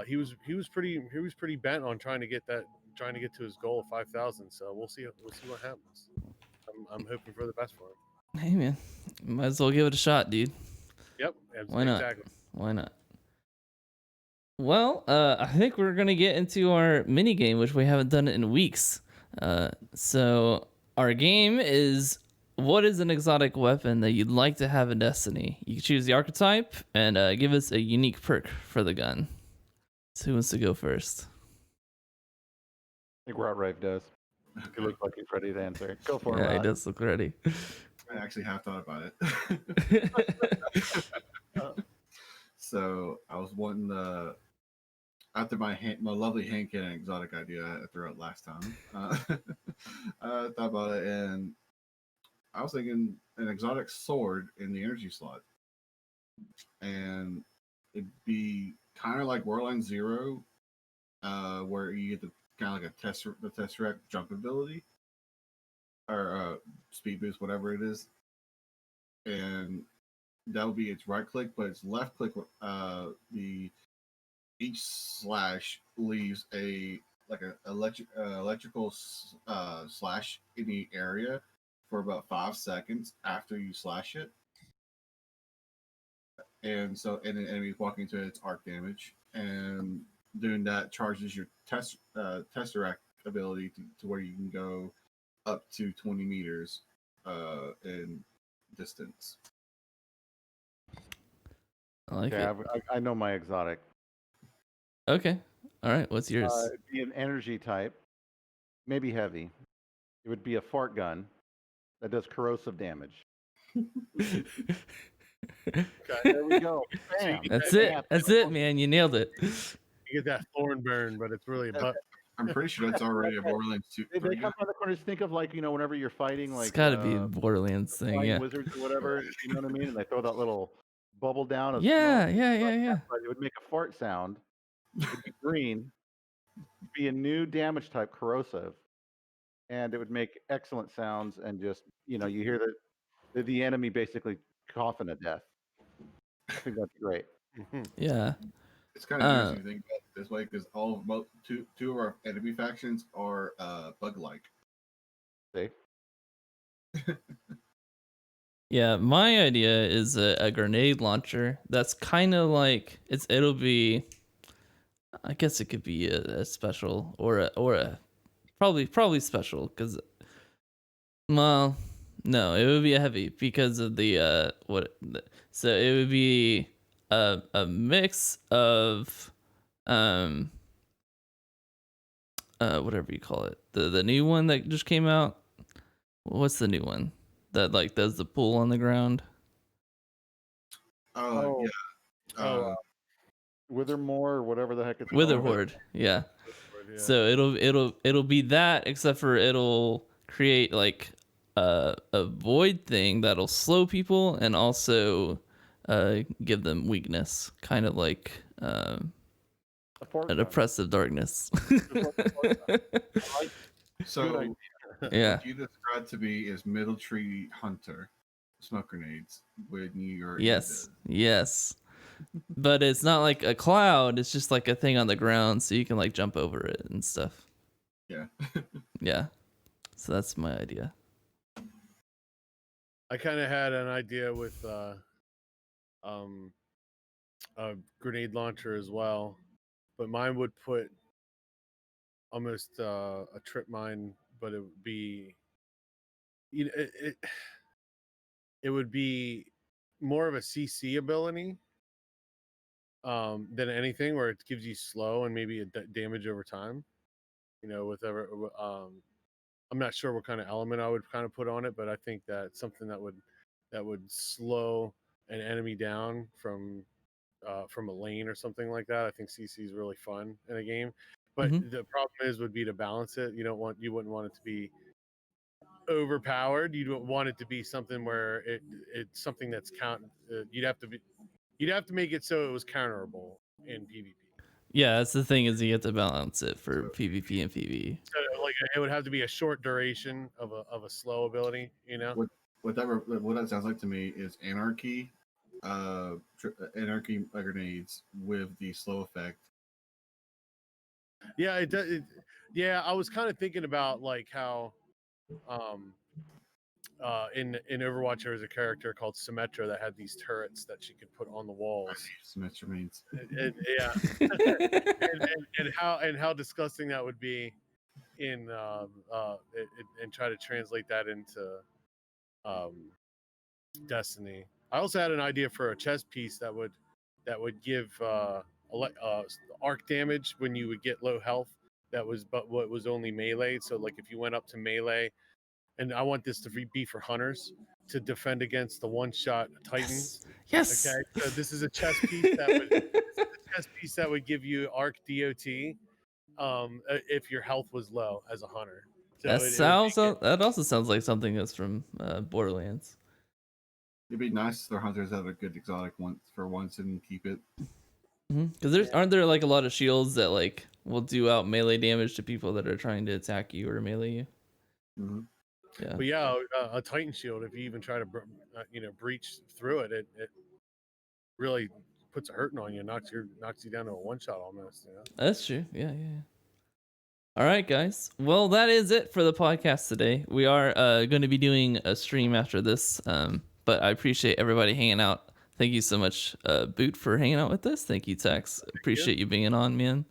he was pretty bent on trying to get to his goal of 5,000. So we'll see what happens. I'm hoping for the best for him. Hey, man, might as well give it a shot, dude. Yep. Why not? Exactly. Why not? Well, I think we're gonna get into our mini game, which we haven't done it in weeks. So our game is: what is an exotic weapon that you'd like to have in Destiny? You can choose the archetype and give us a unique perk for the gun. So who wants to go first? I think RoTT does. He looks like he's ready to answer. Go for it. Yeah, he Rod. does look ready. I actually have thought about it. So I was wanting after my lovely hand cannon exotic idea I threw out last time. I thought about it, and I was thinking an exotic sword in the energy slot, and it'd be kind of like Warline Zero, where you get the kind of like the Tesseract jump ability or speed boost, whatever it is, and that would be its right click, but its left click, the each slash leaves a electrical slash in the area for about 5 seconds after you slash it, and then enemies walking into its arc damage, and doing that charges your Tesseract ability to where you can go up to 20 meters in distance. I like Okay, it. I know my exotic. Okay. All right. What's yours? It'd be an energy type, maybe heavy. It would be a fart gun that does corrosive damage. Okay. There we go. Bam. That's it. That's it, man. You nailed it. You get that thorn burn, but it's really I'm pretty sure that's already a Borderlands 2. They come out of the corners. Think of whenever you're fighting, It's got to be a Borderlands thing, flying yeah. wizards or whatever. You know what I mean? And they throw that little bubble down. Of Yeah. smoke. But it would make a fart sound. It'd be green. It'd be a new damage type, corrosive, and it would make excellent sounds. And just you hear the enemy basically coughing to death. I think that's great. Yeah. It's kind of interesting to think about it this way because two of our enemy factions are bug-like. See? Yeah, my idea is a grenade launcher. That's kind of like it'll be. I guess it could be a special or a probably special because well, no, it would be a heavy because of the so it would be a mix of um whatever you call it, the new one that just came out. What's the new one that like does the pull on the ground? Oh, Yeah. Oh, Withermore, or whatever the heck it's Wither called. Horde, yeah. yeah. So it'll be that, except for it'll create like a void thing that'll slow people and also give them weakness, kind of like A fort an gun. oppressive darkness. So idea. Yeah. what you described to me is middle tree hunter smoke grenades when you're Yes. Yes. But it's not like a cloud. It's just like a thing on the ground, so you can like jump over it and stuff. Yeah. Yeah. So that's my idea. I kind of had an idea with a grenade launcher as well, but mine would put almost a trip mine, but it would be it would be more of a CC ability than anything, where it gives you slow and maybe a damage over time. Whatever. I'm not sure what kind of element I would kind of put on it, but I think that something that would slow an enemy down from a lane or something like that. I think CC is really fun in a game, but the problem would be to balance it. You wouldn't want it to be overpowered. You don't want it to be something where it's something that's you'd have to make it so it was counterable in PvP. Yeah, that's the thing, is you have to balance it for PvP and PvE. So like it would have to be a short duration of a slow ability. What that sounds like to me is anarchy, anarchy grenades with the slow effect. Yeah, it does. Yeah, I was kind of thinking about like how in Overwatch there was a character called Symmetra that had these turrets that she could put on the walls. Symmetra means. Yeah, and how disgusting that would be in and try to translate that into Destiny. I also had an idea for a chest piece that would give arc damage when you would get low health. That was but what was only melee. So like if you went up to melee, and I want this to be for hunters to defend against the one-shot titans. Yes. Okay, so this is a chest piece that would give you arc DOT if your health was low as a hunter. So That also sounds like something that's from Borderlands. It'd be nice if their hunters have a good exotic once and keep it. Because aren't there like a lot of shields that like will do out melee damage to people that are trying to attack you or melee you? Mm-hmm. Yeah. But yeah, a Titan shield, if you even try to breach through it, it really puts a hurting on you, knocks you down to a one shot almost. That's true. Yeah. All right, guys. Well, that is it for the podcast today. We are going to be doing a stream after this, but I appreciate everybody hanging out. Thank you so much, Boot, for hanging out with us. Thank you, Tex. Appreciate you being on, man.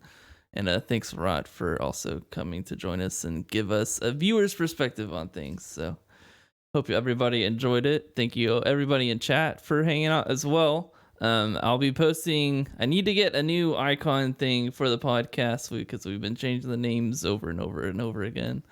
And thanks, Rod, for also coming to join us and give us a viewer's perspective on things. So hope everybody enjoyed it. Thank you, everybody in chat, for hanging out as well. I'll be posting. I need to get a new icon thing for the podcast because we've been changing the names over and over and over again.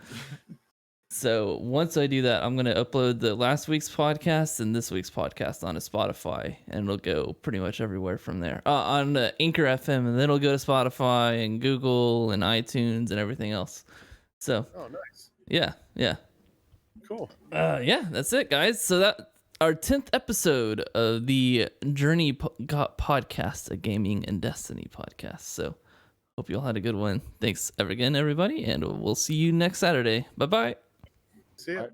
So once I do that, I'm going to upload the last week's podcast and this week's podcast onto Spotify, and it'll go pretty much everywhere from there. On Anchor FM, and then it'll go to Spotify and Google and iTunes and everything else. So, Oh, nice. Yeah. Cool. Yeah, that's it, guys. So that our 10th episode of the Journey podcast, a gaming and Destiny podcast. So hope you all had a good one. Thanks again, everybody, and we'll see you next Saturday. Bye-bye. See ya. All right.